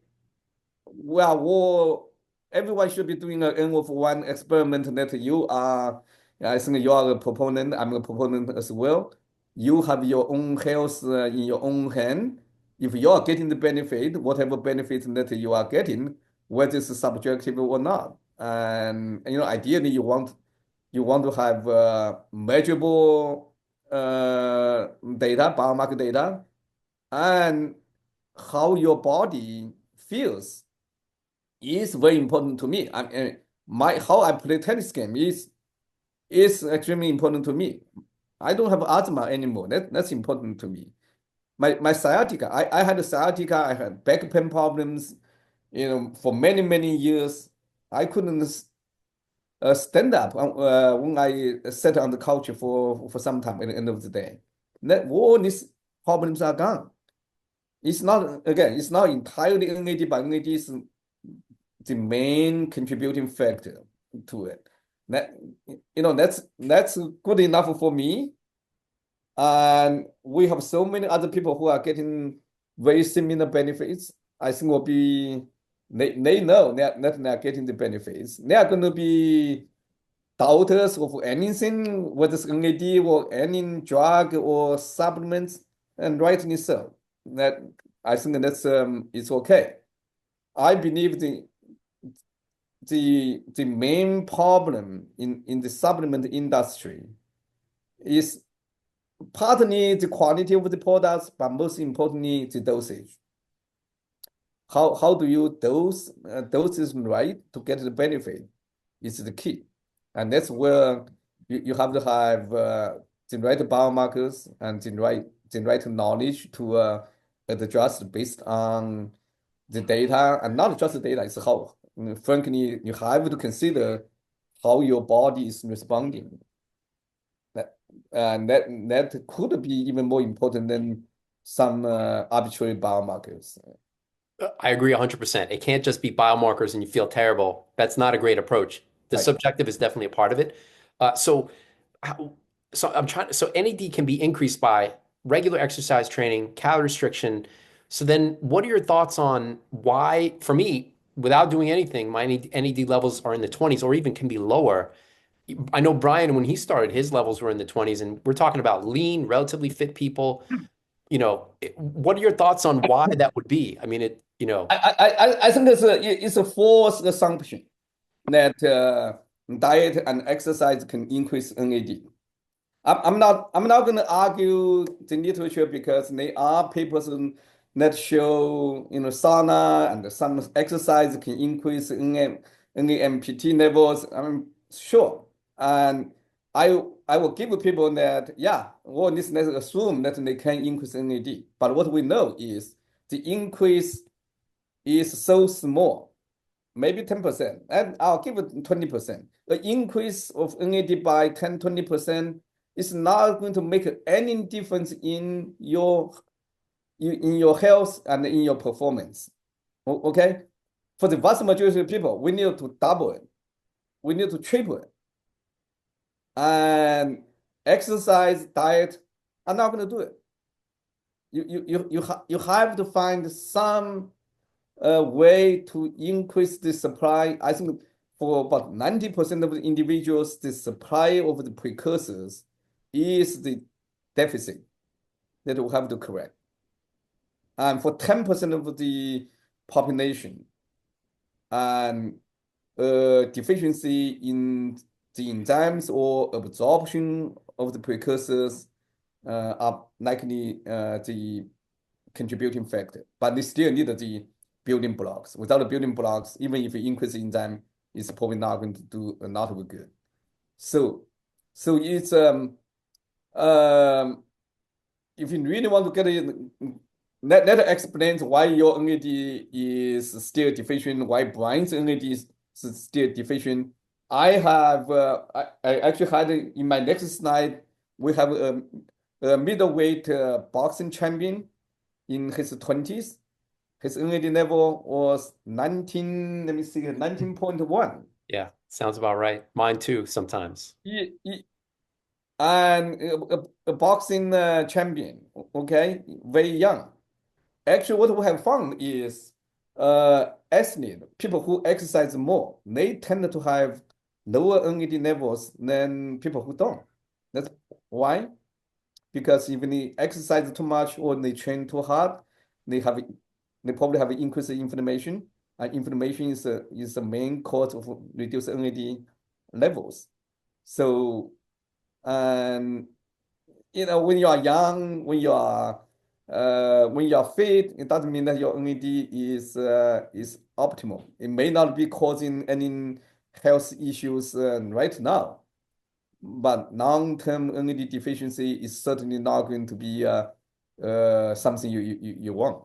well, everyone should be doing an N of one experiment that you are. I think you are a proponent. I'm a proponent as well. You have your own health in your own hand. If you are getting the benefit, whatever benefit that you are getting, whether it's subjective or not, and ideally you want to have measurable data, biomarker data, and how your body feels is very important to me. How I play tennis game is extremely important to me. I don't have asthma anymore. That's important to me. My sciatica, I had a sciatica, I had back pain problems, for many years. I couldn't stand up when I sat on the couch for some time at the end of the day. All these problems are gone. It's not entirely NAD, but NAD is the main contributing factor to it. That's good enough for me. And we have so many other people who are getting very similar benefits. I think they know that they are getting the benefits. They are going to be doubters of anything, whether it's NAD or any drug or supplements, and rightly so. I think that's it's okay. I believe the main problem in the supplement industry is partly the quality of the products, but most importantly, the dosage. How do you dose is right to get the benefit? is the key. And that's where you have to have the right biomarkers and the right knowledge to adjust based on the data, and not just the data, it's how, frankly, you have to consider how your body is responding. That, that could be even more important than some arbitrary biomarkers. I agree 100%. It can't just be biomarkers and you feel terrible. That's not a great approach. The Right. subjective is definitely a part of it. So, how, so I'm trying. So NAD can be increased by regular exercise training, calorie restriction. So then, what are your thoughts on why, for me, without doing anything, my NAD levels are in the 20s or even can be lower? I know Brian, when he started, his levels were in the 20s, and we're talking about lean, relatively fit people. What are your thoughts on why that would be? I mean, I think it's a false assumption that diet and exercise can increase NAD. I'm not going to argue the literature because there are papers that show sauna and some exercise can increase NAMPT levels. I mean, sure, and I will give people that, yeah, well, let's assume that they can increase NAD, but what we know is the increase is so small, maybe 10%, and I'll give it 20%. The increase of NAD by 10, 20% is not going to make any difference in your health and in your performance. Okay? For the vast majority of people, we need to double it. We need to triple it. And exercise, diet are not going to do it. You have to find some a way to increase the supply. I think for about 90% of the individuals, the supply of the precursors is the deficit that we have to correct. And for 10% of the population, and deficiency in the enzymes or absorption of the precursors are likely the contributing factor, but they still need the building blocks. Without the building blocks, even if you increase the enzyme, it's probably not going to do a lot of good. So, it's if you really want to get it, that explains why your NAD is still deficient, why Brian's NAD is still deficient. I actually had in my next slide, we have a middleweight boxing champion in his 20s. His NAD level was 19, let me see, 19.1. yeah, sounds about right. Mine too, sometimes. And a boxing champion, okay, very young. Actually, what we have found is athlete, people who exercise more, they tend to have lower NAD levels than people who don't. That's why. Because if they exercise too much or they train too hard, they have they probably have increased inflammation, and inflammation is the main cause of reduced NAD levels. So, and when you are young, when you are fit, it doesn't mean that your NAD is optimal. It may not be causing any health issues right now, but long-term NAD deficiency is certainly not going to be something you want.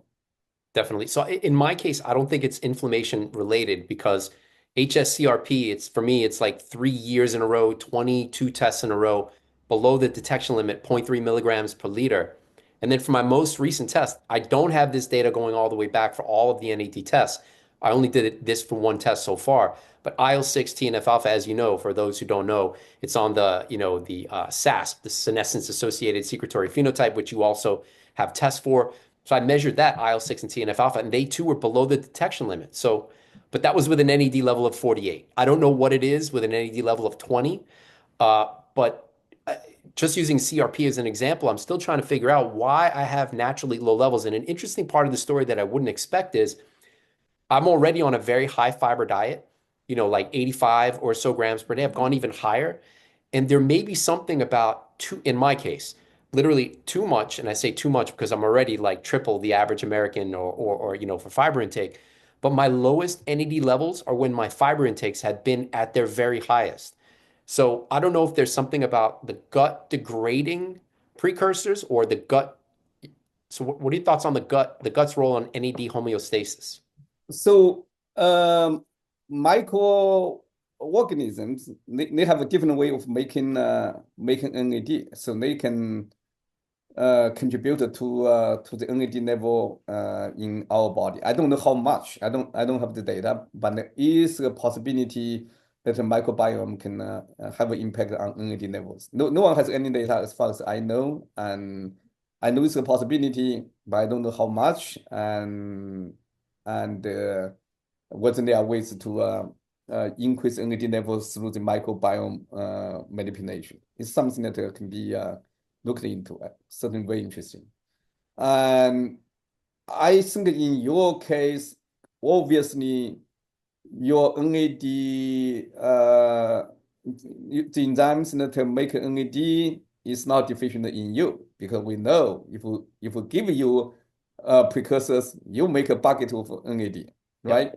Definitely. So in my case, I don't think it's inflammation related because HSCRP, it's for me, it's like 3 years in a row, 22 tests in a row below the detection limit, zero point 0.3 milligrams per liter. And then for my most recent test, I don't have this data going all the way back for all of the NAD tests. I only did this for one test so far. But IL-6, TNF alpha, as you know, for those who don't know, it's on the SASP, the senescence associated secretory phenotype, which you also have tests for. So I measured that IL-6 and TNF alpha, and they too were below the detection limit. So, but that was with an NAD level of 48. I don't know what it is with an NAD level of 20, but just using CRP as an example, I'm still trying to figure out why I have naturally low levels. And an interesting part of the story that I wouldn't expect is I'm already on a very high fiber diet, like 85 or so grams per day. I've gone even higher. And there may be something about in my case, literally too much. And I say too much because I'm already like triple the average American or for fiber intake. but my lowest NAD levels are when my fiber intakes had been at their very highest. So I don't know if there's something about the gut degrading precursors or the gut. So what are your thoughts on the gut's role on NAD homeostasis? So microorganisms they have a different way of making NAD, so they can contribute to the NAD level in our body. I don't know how much. I don't have the data, but there is a possibility that the microbiome can have an impact on NAD levels. No one has any data as far as I know, and I know it's a possibility, but I don't know how much and whether there are ways to increase NAD levels through the microbiome manipulation. It's something that can be looked into. Certainly very interesting. And I think in your case, obviously, your NAD, the enzymes that make NAD is not deficient in you, because we know if we give you precursors, you make a bucket of NAD, Yeah. right?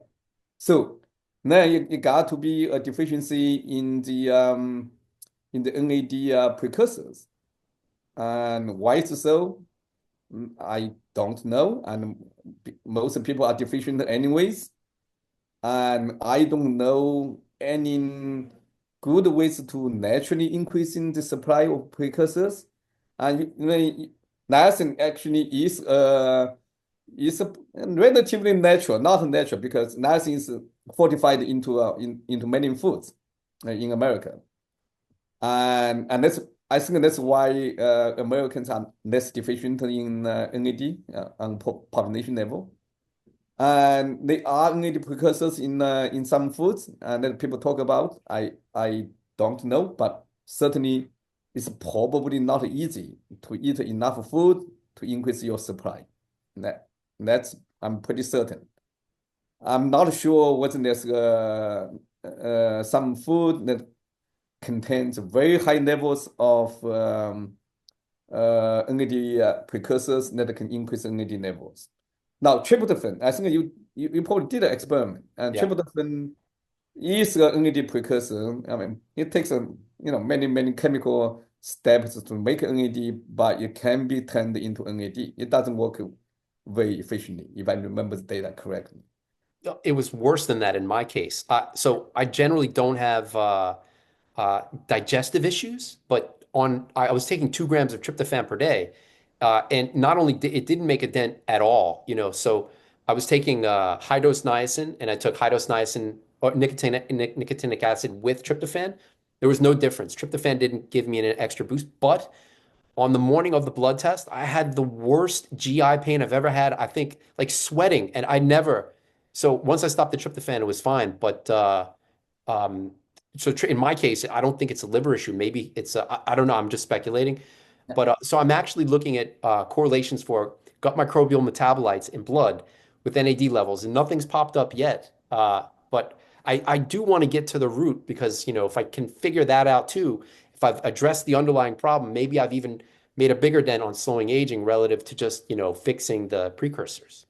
So then you got to be a deficiency in the NAD precursors. And why is so? I don't know. And most people are deficient anyways. And I don't know any good ways to naturally increasing the supply of precursors. And niacin actually is relatively natural, not natural, because niacin is fortified into many foods in America. And that's I think that's why Americans are less deficient in NAD on population level. And there are NAD precursors in some foods and that people talk about. I don't know, but certainly it's probably not easy to eat enough food to increase your supply. That's I'm pretty certain. I'm not sure whether there's some food that contains very high levels of NAD precursors that can increase NAD levels. Now, tryptophan, I think you probably did an experiment, and Yeah. tryptophan is an NAD precursor. I mean, it takes many chemical steps to make NAD, but it can be turned into NAD. It doesn't work very efficiently, if I remember the data correctly. It was worse than that in my case. So I generally don't have digestive issues, but I was taking 2 grams of tryptophan per day, and not only it didn't make a dent at all, So I was taking high dose niacin, and I took high dose niacin or nicotinic acid with tryptophan. There was no difference. Tryptophan didn't give me an extra boost, but on the morning of the blood test, I had the worst GI pain I've ever had. I think like sweating, and I never. So once I stopped the tryptophan, it was fine. But um, in my case, I don't think it's a liver issue. Maybe it's I don't know. I'm just speculating. But so I'm actually looking at correlations for gut microbial metabolites in blood with NAD levels, and nothing's popped up yet. But I do want to get to the root because, if I can figure that out too, if I've addressed the underlying problem, maybe I've even made a bigger dent on slowing aging relative to just, fixing the precursors.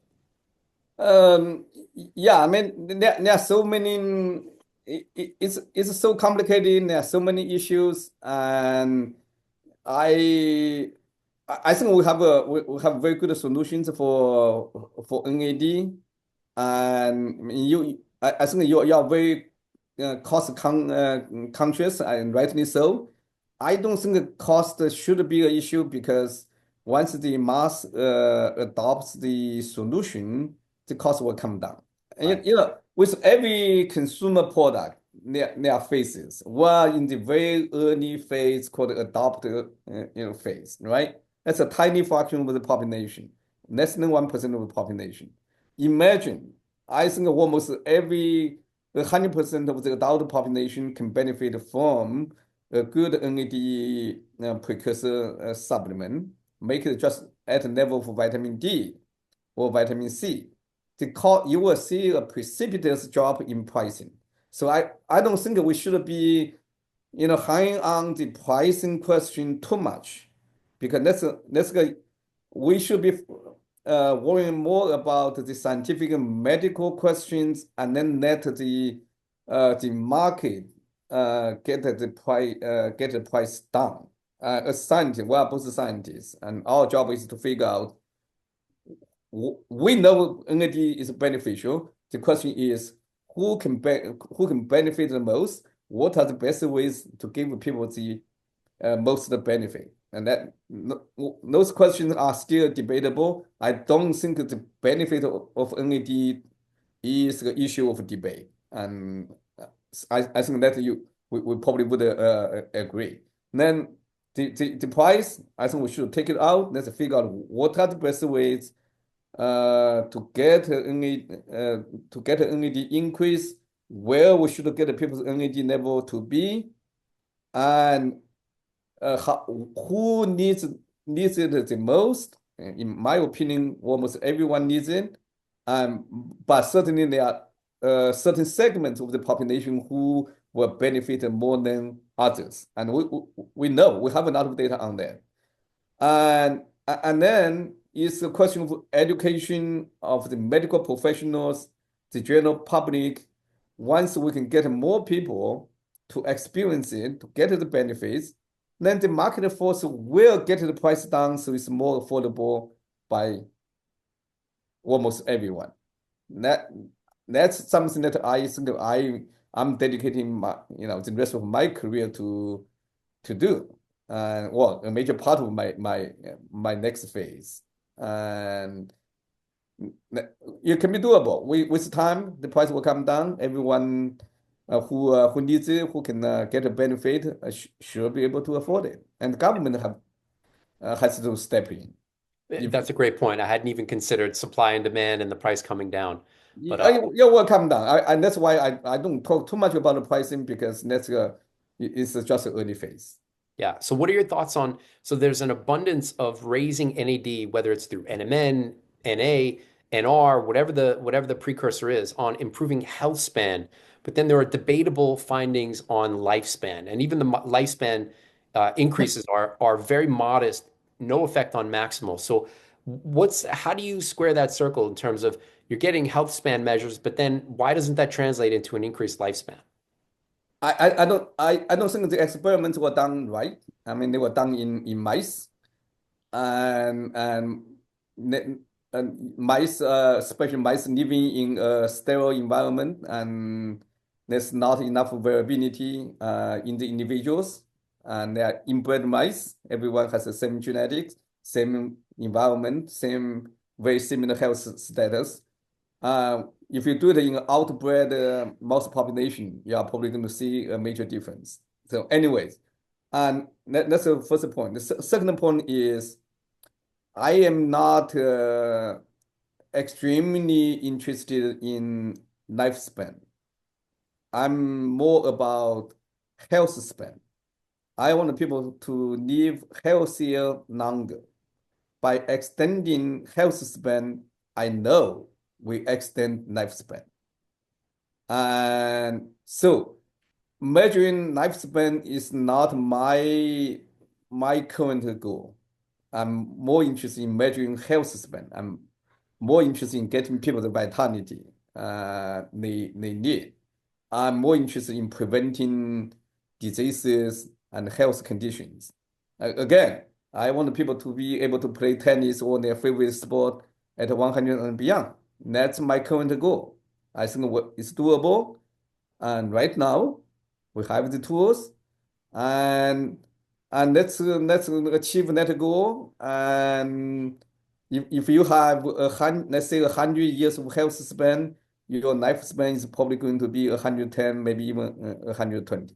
Um, yeah, I mean, there are so many, it's so complicated. There are so many issues, and I I think we have very good solutions for NAD, and I mean, I think you are very conscious, and rightly so. I don't think the cost should be an issue because once the mass adopts the solution, the cost will come down. And Right. with every consumer product, there are phases. We're in the very early phase called the adopt phase, right? That's a tiny fraction of the population, less than 1% of the population. Imagine, I think almost every 100% of the adult population can benefit from a good NAD precursor supplement, make it just at the level for vitamin D or vitamin C. You will see a precipitous drop in pricing. So I don't think we should be hanging on the pricing question too much because we should be worrying more about the scientific and medical questions, and then let the market get the price down. As scientists, we are both scientists, and our job is to figure out. We know NAD is beneficial. The question is who can benefit the most? What are the best ways to give people the most of the benefit? And those questions are still debatable. I don't think the benefit of NAD is the issue of debate. And I think that we probably would agree. Then the price, I think we should take it out. Let's figure out what are the best ways to get NAD increase, where we should get the people's NAD level to be, and who needs it the most. In my opinion, almost everyone needs it, but certainly there are certain segments of the population who will benefit more than others, and we know we have a lot of data on that. And then it's a question of education of the medical professionals, the general public. Once we can get more people to experience it, to get the benefits, then the market force will get the price down so it's more affordable by almost everyone. That's something that I think I'm dedicating the rest of my career to do. Well, a major part of my next phase. And it can be doable. With time, the price will come down. Everyone who needs it, who can get a benefit, should be able to afford it. And the government has to step in. That's a great point. I hadn't even considered supply and demand and the price coming down. But Yeah, it will come down. And that's why I don't talk too much about the pricing, because it's just an early phase. yeah. So what are your thoughts on, so there's an abundance of raising NAD, whether it's through NMN, NA, NR, whatever the precursor is, on improving health span. But then there are debatable findings on lifespan, and even the lifespan increases are very modest, no effect on maximal. So how do you square that circle in terms of you're getting health span measures, but then why doesn't that translate into an increased lifespan? I don't think the experiments were done right. I mean, they were done in mice, and mice, especially mice living in a sterile environment, and there's not enough variability in the individuals. And they are inbred mice. Everyone has the same genetics, same environment, same very similar health status. If you do it in outbred mouse population, you are probably going to see a major difference. So anyways, and that's the first point. The second point is I am not extremely interested in lifespan. I'm more about health span. I want people to live healthier longer. By extending health span, I know we extend lifespan. And so measuring lifespan is not my current goal. I'm more interested in measuring health span. I'm more interested in getting people the vitality they need. I'm more interested in preventing diseases and health conditions. Again, I want people to be able to play tennis or their favorite sport at 100 and beyond. That's my current goal. I think it's doable. And right now, we have the tools, and let's achieve that goal. And if you have let's say 100 years of health span, your lifespan is probably going to be 110, maybe even 120.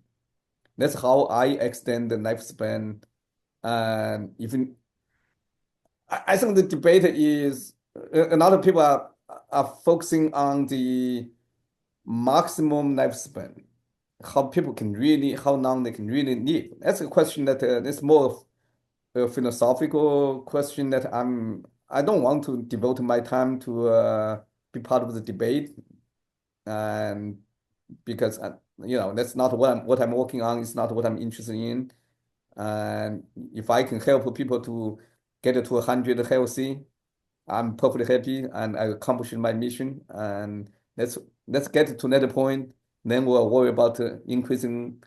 That's how I extend the lifespan. And even I think the debate is a lot of people are focusing on the maximum lifespan, how long they can really live. That's a question that is more of a philosophical question that I don't want to devote my time to be part of the debate, and because that's not what I'm working on. It's not what I'm interested in. And if I can help people to get to 100 healthy, I'm perfectly happy and I accomplished my mission. And let's get to that point. Then we'll worry about increasing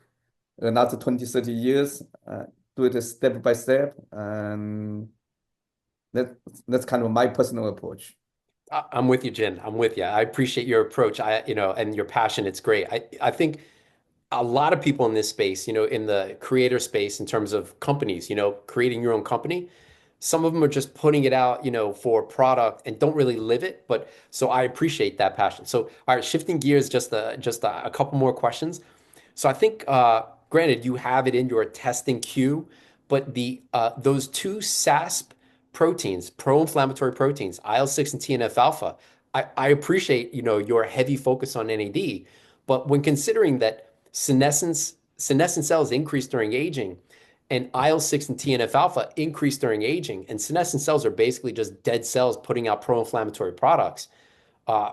another 20, 30 years, do it step by step. And that's kind of my personal approach. I'm with you, Jin. I'm with you. I appreciate your approach. And your passion. It's great. I think a lot of people in this space, in the creator space, in terms of companies, creating your own company, some of them are just putting it out, for product and don't really live it. But so I appreciate that passion. So, all right, shifting gears, just a couple more questions. So I think, granted, you have it in your testing queue, but the those two SASP proteins, pro-inflammatory proteins, IL-6 and TNF alpha, I appreciate, your heavy focus on NAD, but when considering that senescent cells increase during aging, and IL-6 and TNF alpha increase during aging, and senescent cells are basically just dead cells putting out pro-inflammatory products.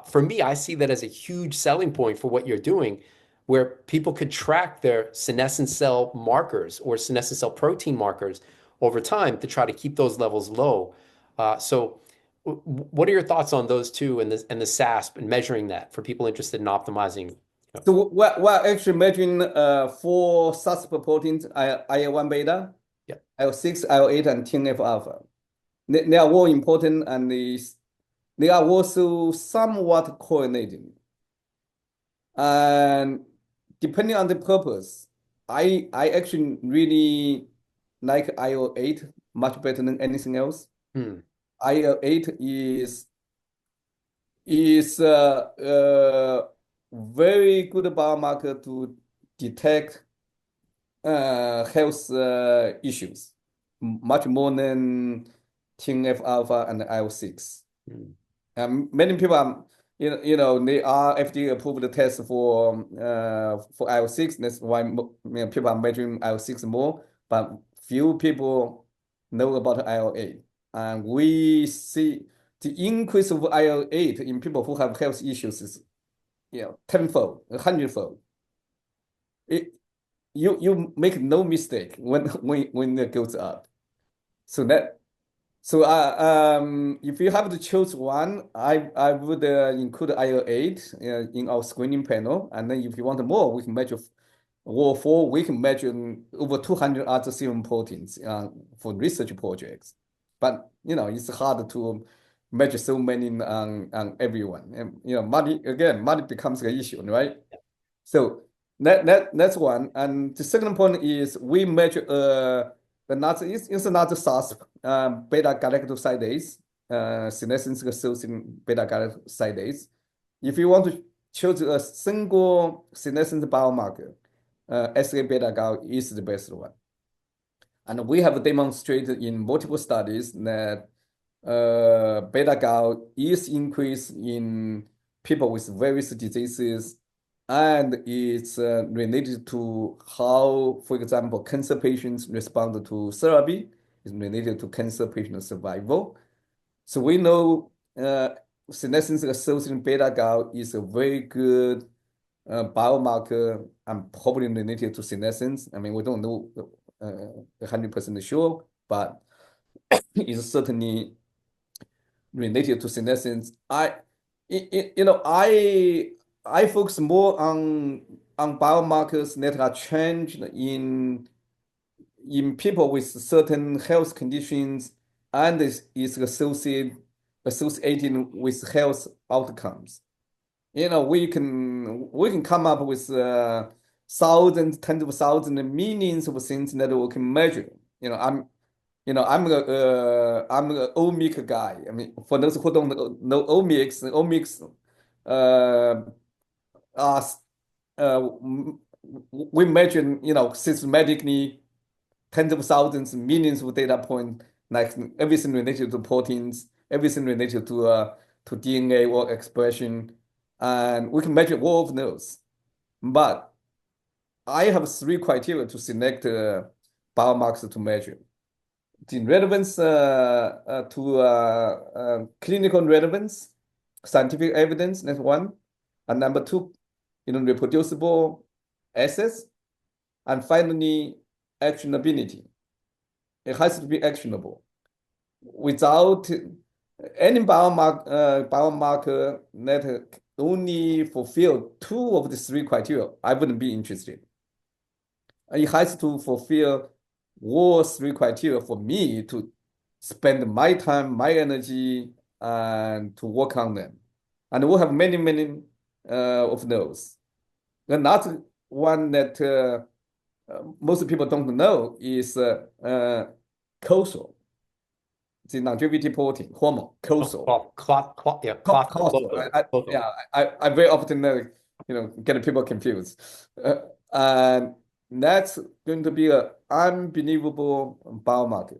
For me, I see that as a huge selling point for what you're doing, where people could track their senescent cell markers or senescent cell protein markers over time to try to keep those levels low. What are your thoughts on those two and the SASP and measuring that for people interested in optimizing? So we're actually measuring four SASP proteins, IL-1 beta, Yeah. IL-6, IL-8, and TNF alpha. They are all important and they are also somewhat coordinating. And depending on the purpose, I actually really like IL-8 much better than anything else. Hmm. IL-8 is a very good biomarker to detect health issues, much more than TNF alpha and IL-6. Hmm. Many people are, they are FDA approved the test for IL-6. That's why people are measuring IL-6 more, but few people know about IL-8. And we see the increase of IL-8 in people who have health issues is, tenfold, 100-fold. You make no mistake when it goes up. So if you have to choose one, I would include IL-8 in our screening panel. And then if you want more, we can measure or four, we can measure over 200 other serum proteins for research projects. But it's hard to measure so many on everyone. And money becomes an issue, right? So that's one. And the second point is we measure it's another SASP, beta galactosidase, senescence associated beta galactosidase. If you want to choose a single senescence biomarker, SA beta gal is the best one. And we have demonstrated in multiple studies that beta gal is increased in people with various diseases, and it's related to how, for example, cancer patients respond to therapy. It's related to cancer patient survival. So we know senescence associated beta gal is a very good biomarker and probably related to senescence. I mean, we don't know 100% sure, but it's certainly related to senescence. I focus more on biomarkers that are changed in people with certain health conditions and is associated with health outcomes. We can come up with thousands, tens of thousands, millions of things that we can measure. I'm a omic guy. I mean, for those who don't know omics, uh, are we measure, systematically tens of thousands, millions of data points, like everything related to proteins, everything related to DNA or expression, and we can measure all of those. But I have three criteria to select biomarkers to measure. The relevance to clinical relevance, scientific evidence, that's one. And number two, reproducible assets. And finally, actionability. It has to be actionable. Without Any biomarker that only fulfill two of the three criteria, I wouldn't be interested. It has to fulfill all three criteria for me to spend my time, my energy, and to work on them. And we have many, many of those. Another one that most people don't know is cortisol, the longevity protein hormone, Oh, cortisol. yeah, cloth, Cortisol. clotho, Yeah, clotho. I very often get people confused, and that's going to be an unbelievable biomarker.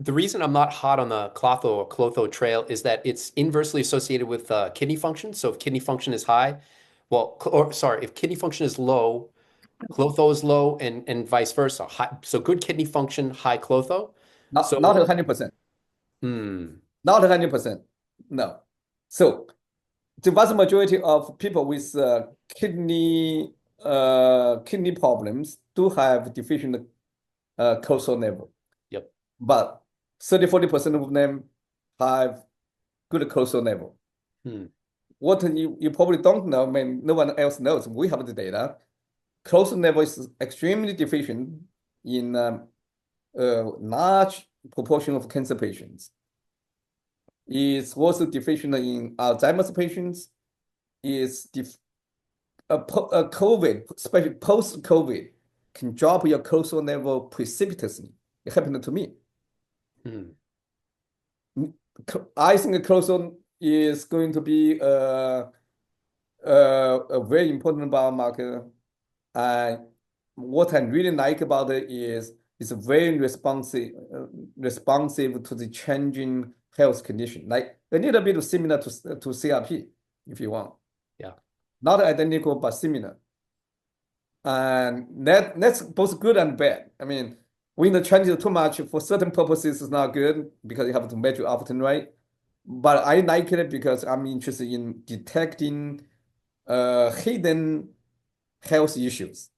The reason I'm not hot on the clotho or clotho trail is that it's inversely associated with kidney function. So if kidney function is high, well, or sorry, if kidney function is low, clotho is low, and vice versa. High, so good kidney function, high clotho. Not So, 100%. hmm, Not 100%. No. So the vast majority of people with kidney problems do have deficient cortisol level, yep. but 30-40% of them have good cortisol level. Hmm, What you probably don't know, I mean, no one else knows. We have the data. Cortisol level is extremely deficient in a large proportion of cancer patients. It's also deficient in Alzheimer's patients. It's COVID, especially post-COVID, can drop your cortisol level precipitously. It happened to me. hmm. I think cortisol is going to be a very important biomarker. And what I really like about it is it's very responsive to the changing health condition. Like a little bit similar to CRP, if you want. Yeah. Not identical, but similar. And that's both good and bad. I mean, when the change is too much for certain purposes is not good because you have to measure often, right? But I like it because I'm interested in detecting hidden health issues.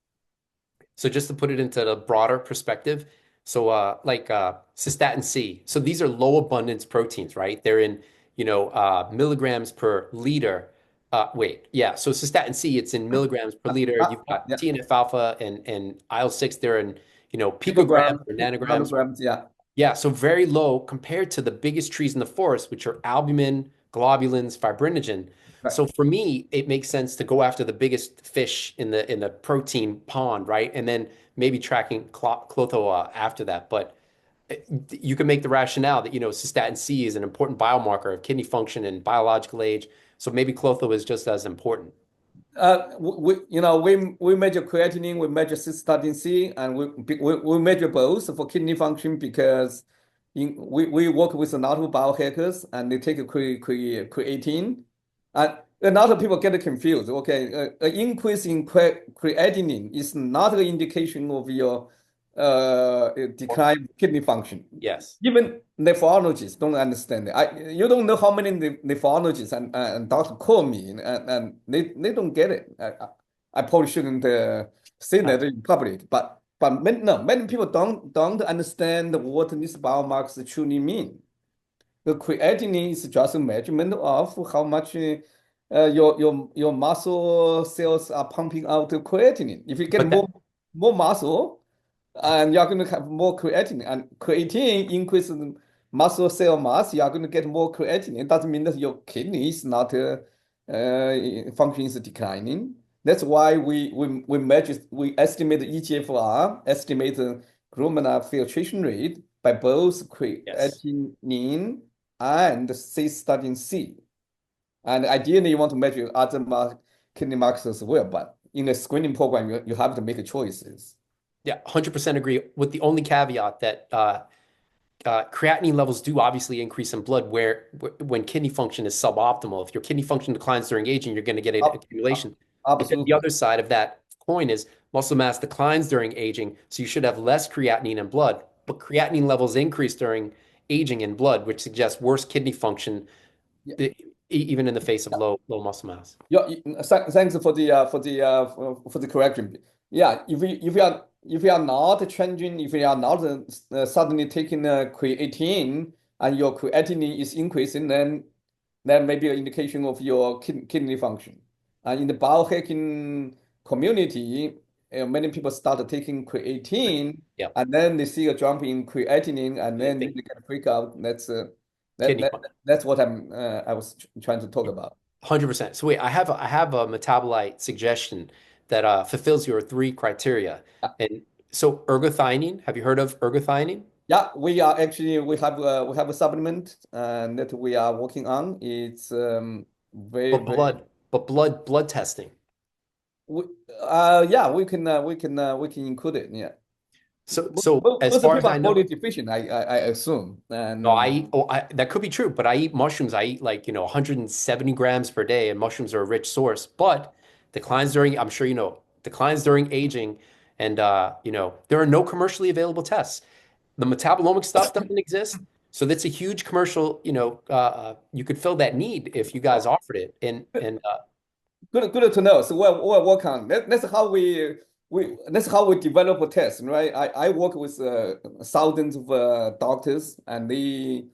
So just to put it into the broader perspective, so cystatin C. So these are low abundance proteins, right? They're in, milligrams per liter. Wait, yeah. So cystatin C, it's in milligrams per liter. You've got Yeah, TNF alpha and IL-6, they're in, picograms picogram, or nanograms. nanograms, yeah. Yeah, so very low compared to the biggest trees in the forest, which are albumin, globulins, fibrinogen. Right. So for me, it makes sense to go after the biggest fish in the protein pond, right? And then maybe tracking clotho after that. But you can make the rationale that, cystatin C is an important biomarker of kidney function and biological age. So maybe clotho is just as important. We measure creatinine, we measure cystatin C, and we measure both for kidney function because we work with a lot of biohackers and they take creatine. And a lot of people get confused. Okay, an increase in creatinine is not an indication of your decline kidney function. Yes. Even nephrologists don't understand it. You don't know how many nephrologists and doctors call me, and they don't get it. I probably shouldn't say that in public, but many people don't understand what these biomarkers truly mean. The creatinine is just a measurement of how much your muscle cells are pumping out the creatinine. If you get But that, more muscle, and you're going to have more creatinine. And creatine increases muscle cell mass, you are going to get more creatinine. It doesn't mean that your kidney is not function is declining. That's why we measure, we estimate the EGFR, estimate the glomerular filtration rate by both yes. creatinine and cystatin C. And ideally, you want to measure other kidney markers as well, but in a screening program, you have to make choices. Yeah, 100% agree with the only caveat that creatinine levels do obviously increase in blood when kidney function is suboptimal. If your kidney function declines during aging, you're going to get an Ab- accumulation. And then the Absolutely. other side of that coin is muscle mass declines during aging, so you should have less creatinine in blood, but creatinine levels increase during aging in blood, which suggests worse kidney function, Yeah. even in the face of low muscle mass. Yeah, thanks for the correction. Yeah, if you are not changing, if you are not suddenly taking creatine and your creatinine is increasing, then maybe an indication of your kidney function. And in the biohacking community, many people start taking Right. creatine, Yeah. and then they see a jump in creatinine, and And they then think they get freak out. That, kidney that function. that's what I was trying to talk about. 100%. So wait, I have a metabolite suggestion that fulfills your three criteria. And so ergothioneine, have you heard of ergothioneine? Yeah, we are actually we have a supplement that we are working on. It's very But very blood testing. we, yeah, we can include it. Yeah, So as most far as people I are know, folate deficient, I assume. no, I And eat, oh, that could be true, but I eat mushrooms. I eat like, 170 grams per day, and mushrooms are a rich source. But declines during, I'm sure you know, declines during aging, and there are no commercially available tests. The metabolomic stuff doesn't exist, so that's a huge commercial. You could fill that need if you guys offered it, and good to know. So we're working on that's how we that's how we develop a test, right? I work with thousands of doctors, and they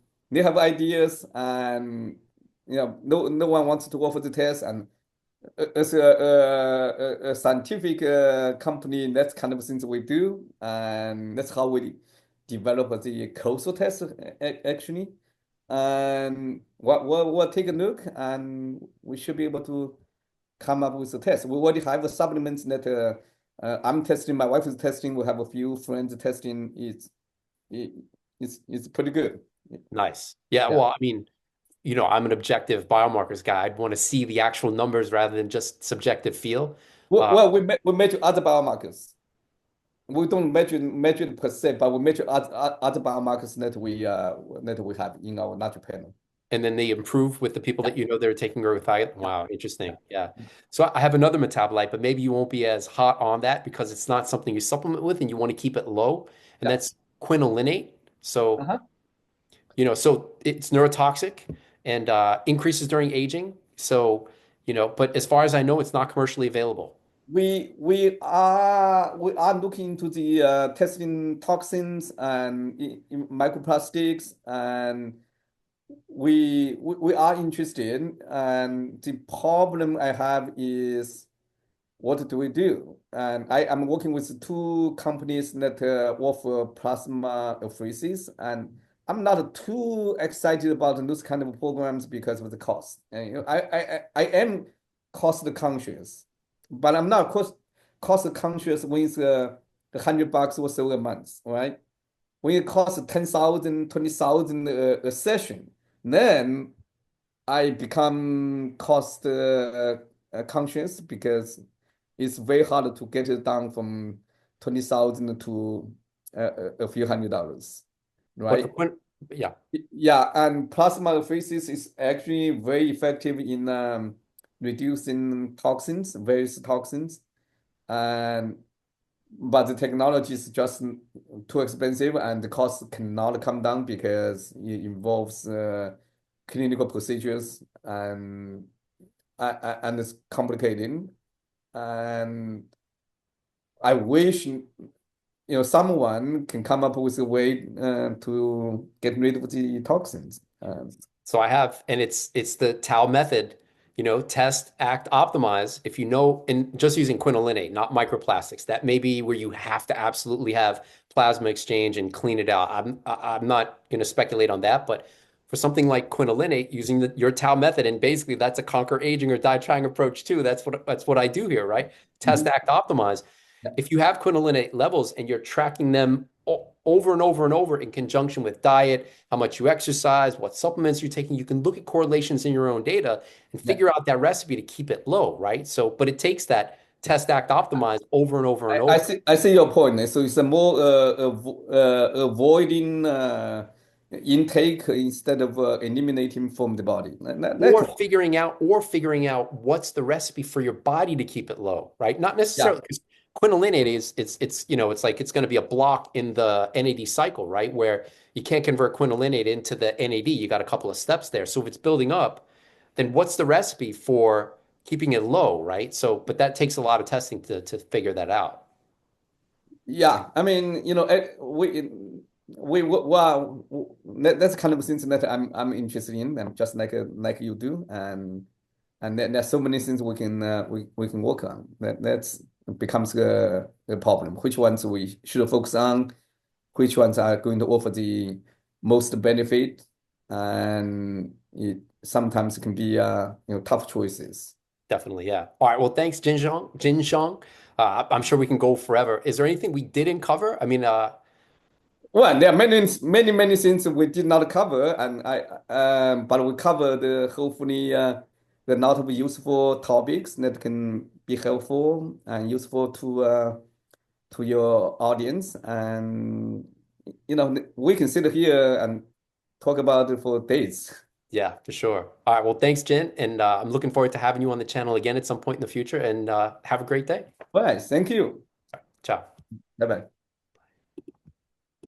have ideas, and no one wants to offer the test, and as a scientific company, that's kind of things we do, and that's how we develop the coastal test actually. And we'll take a look, and we should be able to come up with a test. We already have the supplements that I'm testing. My wife is testing. We have a few friends testing. It, it's pretty good. nice. Yeah, Yeah. well, I mean, I'm an objective biomarkers guy. I'd want to see the actual numbers rather than just subjective feel. Uh, Well, we measure other biomarkers. We don't measure it per se, but we measure other biomarkers that we have in our natural panel. and then they improve with the people Yeah, that they're taking ergothioneine. yeah, Wow, yeah. interesting. Yeah. So I have another metabolite, but maybe you won't be as hot on that because it's not something you supplement with and you want to keep it low, and Yeah. that's quinolinate. So, Uh-huh. so it's neurotoxic and increases during aging. So, but as far as I know, it's not commercially available. We are looking into the testing toxins and in microplastics, and we are interested. And the problem I have is, what do we do? And I am working with two companies that offer plasma apheresis, and I'm not too excited about those kind of programs because of the cost. And, I am cost conscious, but I'm not cost conscious when it's $100 or so a month, right? When it costs 10,000, 20,000 a session, then I become cost conscious because it's very hard to get it down from 20,000 to a few $100s, But for right? yeah. Yeah, and plasmapheresis is actually very effective in reducing toxins, various toxins, and but the technology is just too expensive, and the cost cannot come down because it involves clinical procedures, and it's complicated. And I wish someone can come up with a way to get rid of the toxins. So I have, and it's the Tau method, test, act, optimize. If you know, and just using quinolinate, not microplastics, that may be where you have to absolutely have plasma exchange and clean it out. I'm not going to speculate on that, but for something like quinolinate, using your Tau method, and basically that's a conquer aging or die trying approach too. That's what I do here, right? Test, Mhm. act, optimize. Yeah. If you have quinolinate levels and you're tracking them over and over and over in conjunction with diet, how much you exercise, what supplements you're taking, you can look at correlations in your own data and Yeah. figure out that recipe to keep it low, right? So, but it takes that test, act, optimize over and over and over. I see your point. So it's a more avoiding intake instead of eliminating from the body. That or can, figuring out what's the recipe for your body to keep it low, right? Not yeah. necessarily because quinolinate is it's like it's going to be a block in the NAD cycle, right? Where you can't convert quinolinate into the NAD. You got a couple of steps there. So if it's building up, then what's the recipe for keeping it low, right? So, but that takes a lot of testing to figure that out. Yeah, I mean, well, that's kind of things that I'm interested in, and just like you do, and there's so many things we can work on. That's becomes a problem. Which ones we should focus on? Which ones are going to offer the most benefit? And it sometimes can be tough choices. Definitely, yeah. All right. Well, thanks, Jin-Xiong. Jin-Xiong. I'm sure we can go forever. Is there anything we didn't cover? I mean, Well, there are many things we did not cover, and but we covered hopefully the lot of useful topics that can be helpful and useful to your audience. And we can sit here and talk about it for days. yeah, for sure. All right. Well, thanks, Jin. And I'm looking forward to having you on the channel again at some point in the future. And have a great day. Well, thank you. Ciao. Bye bye.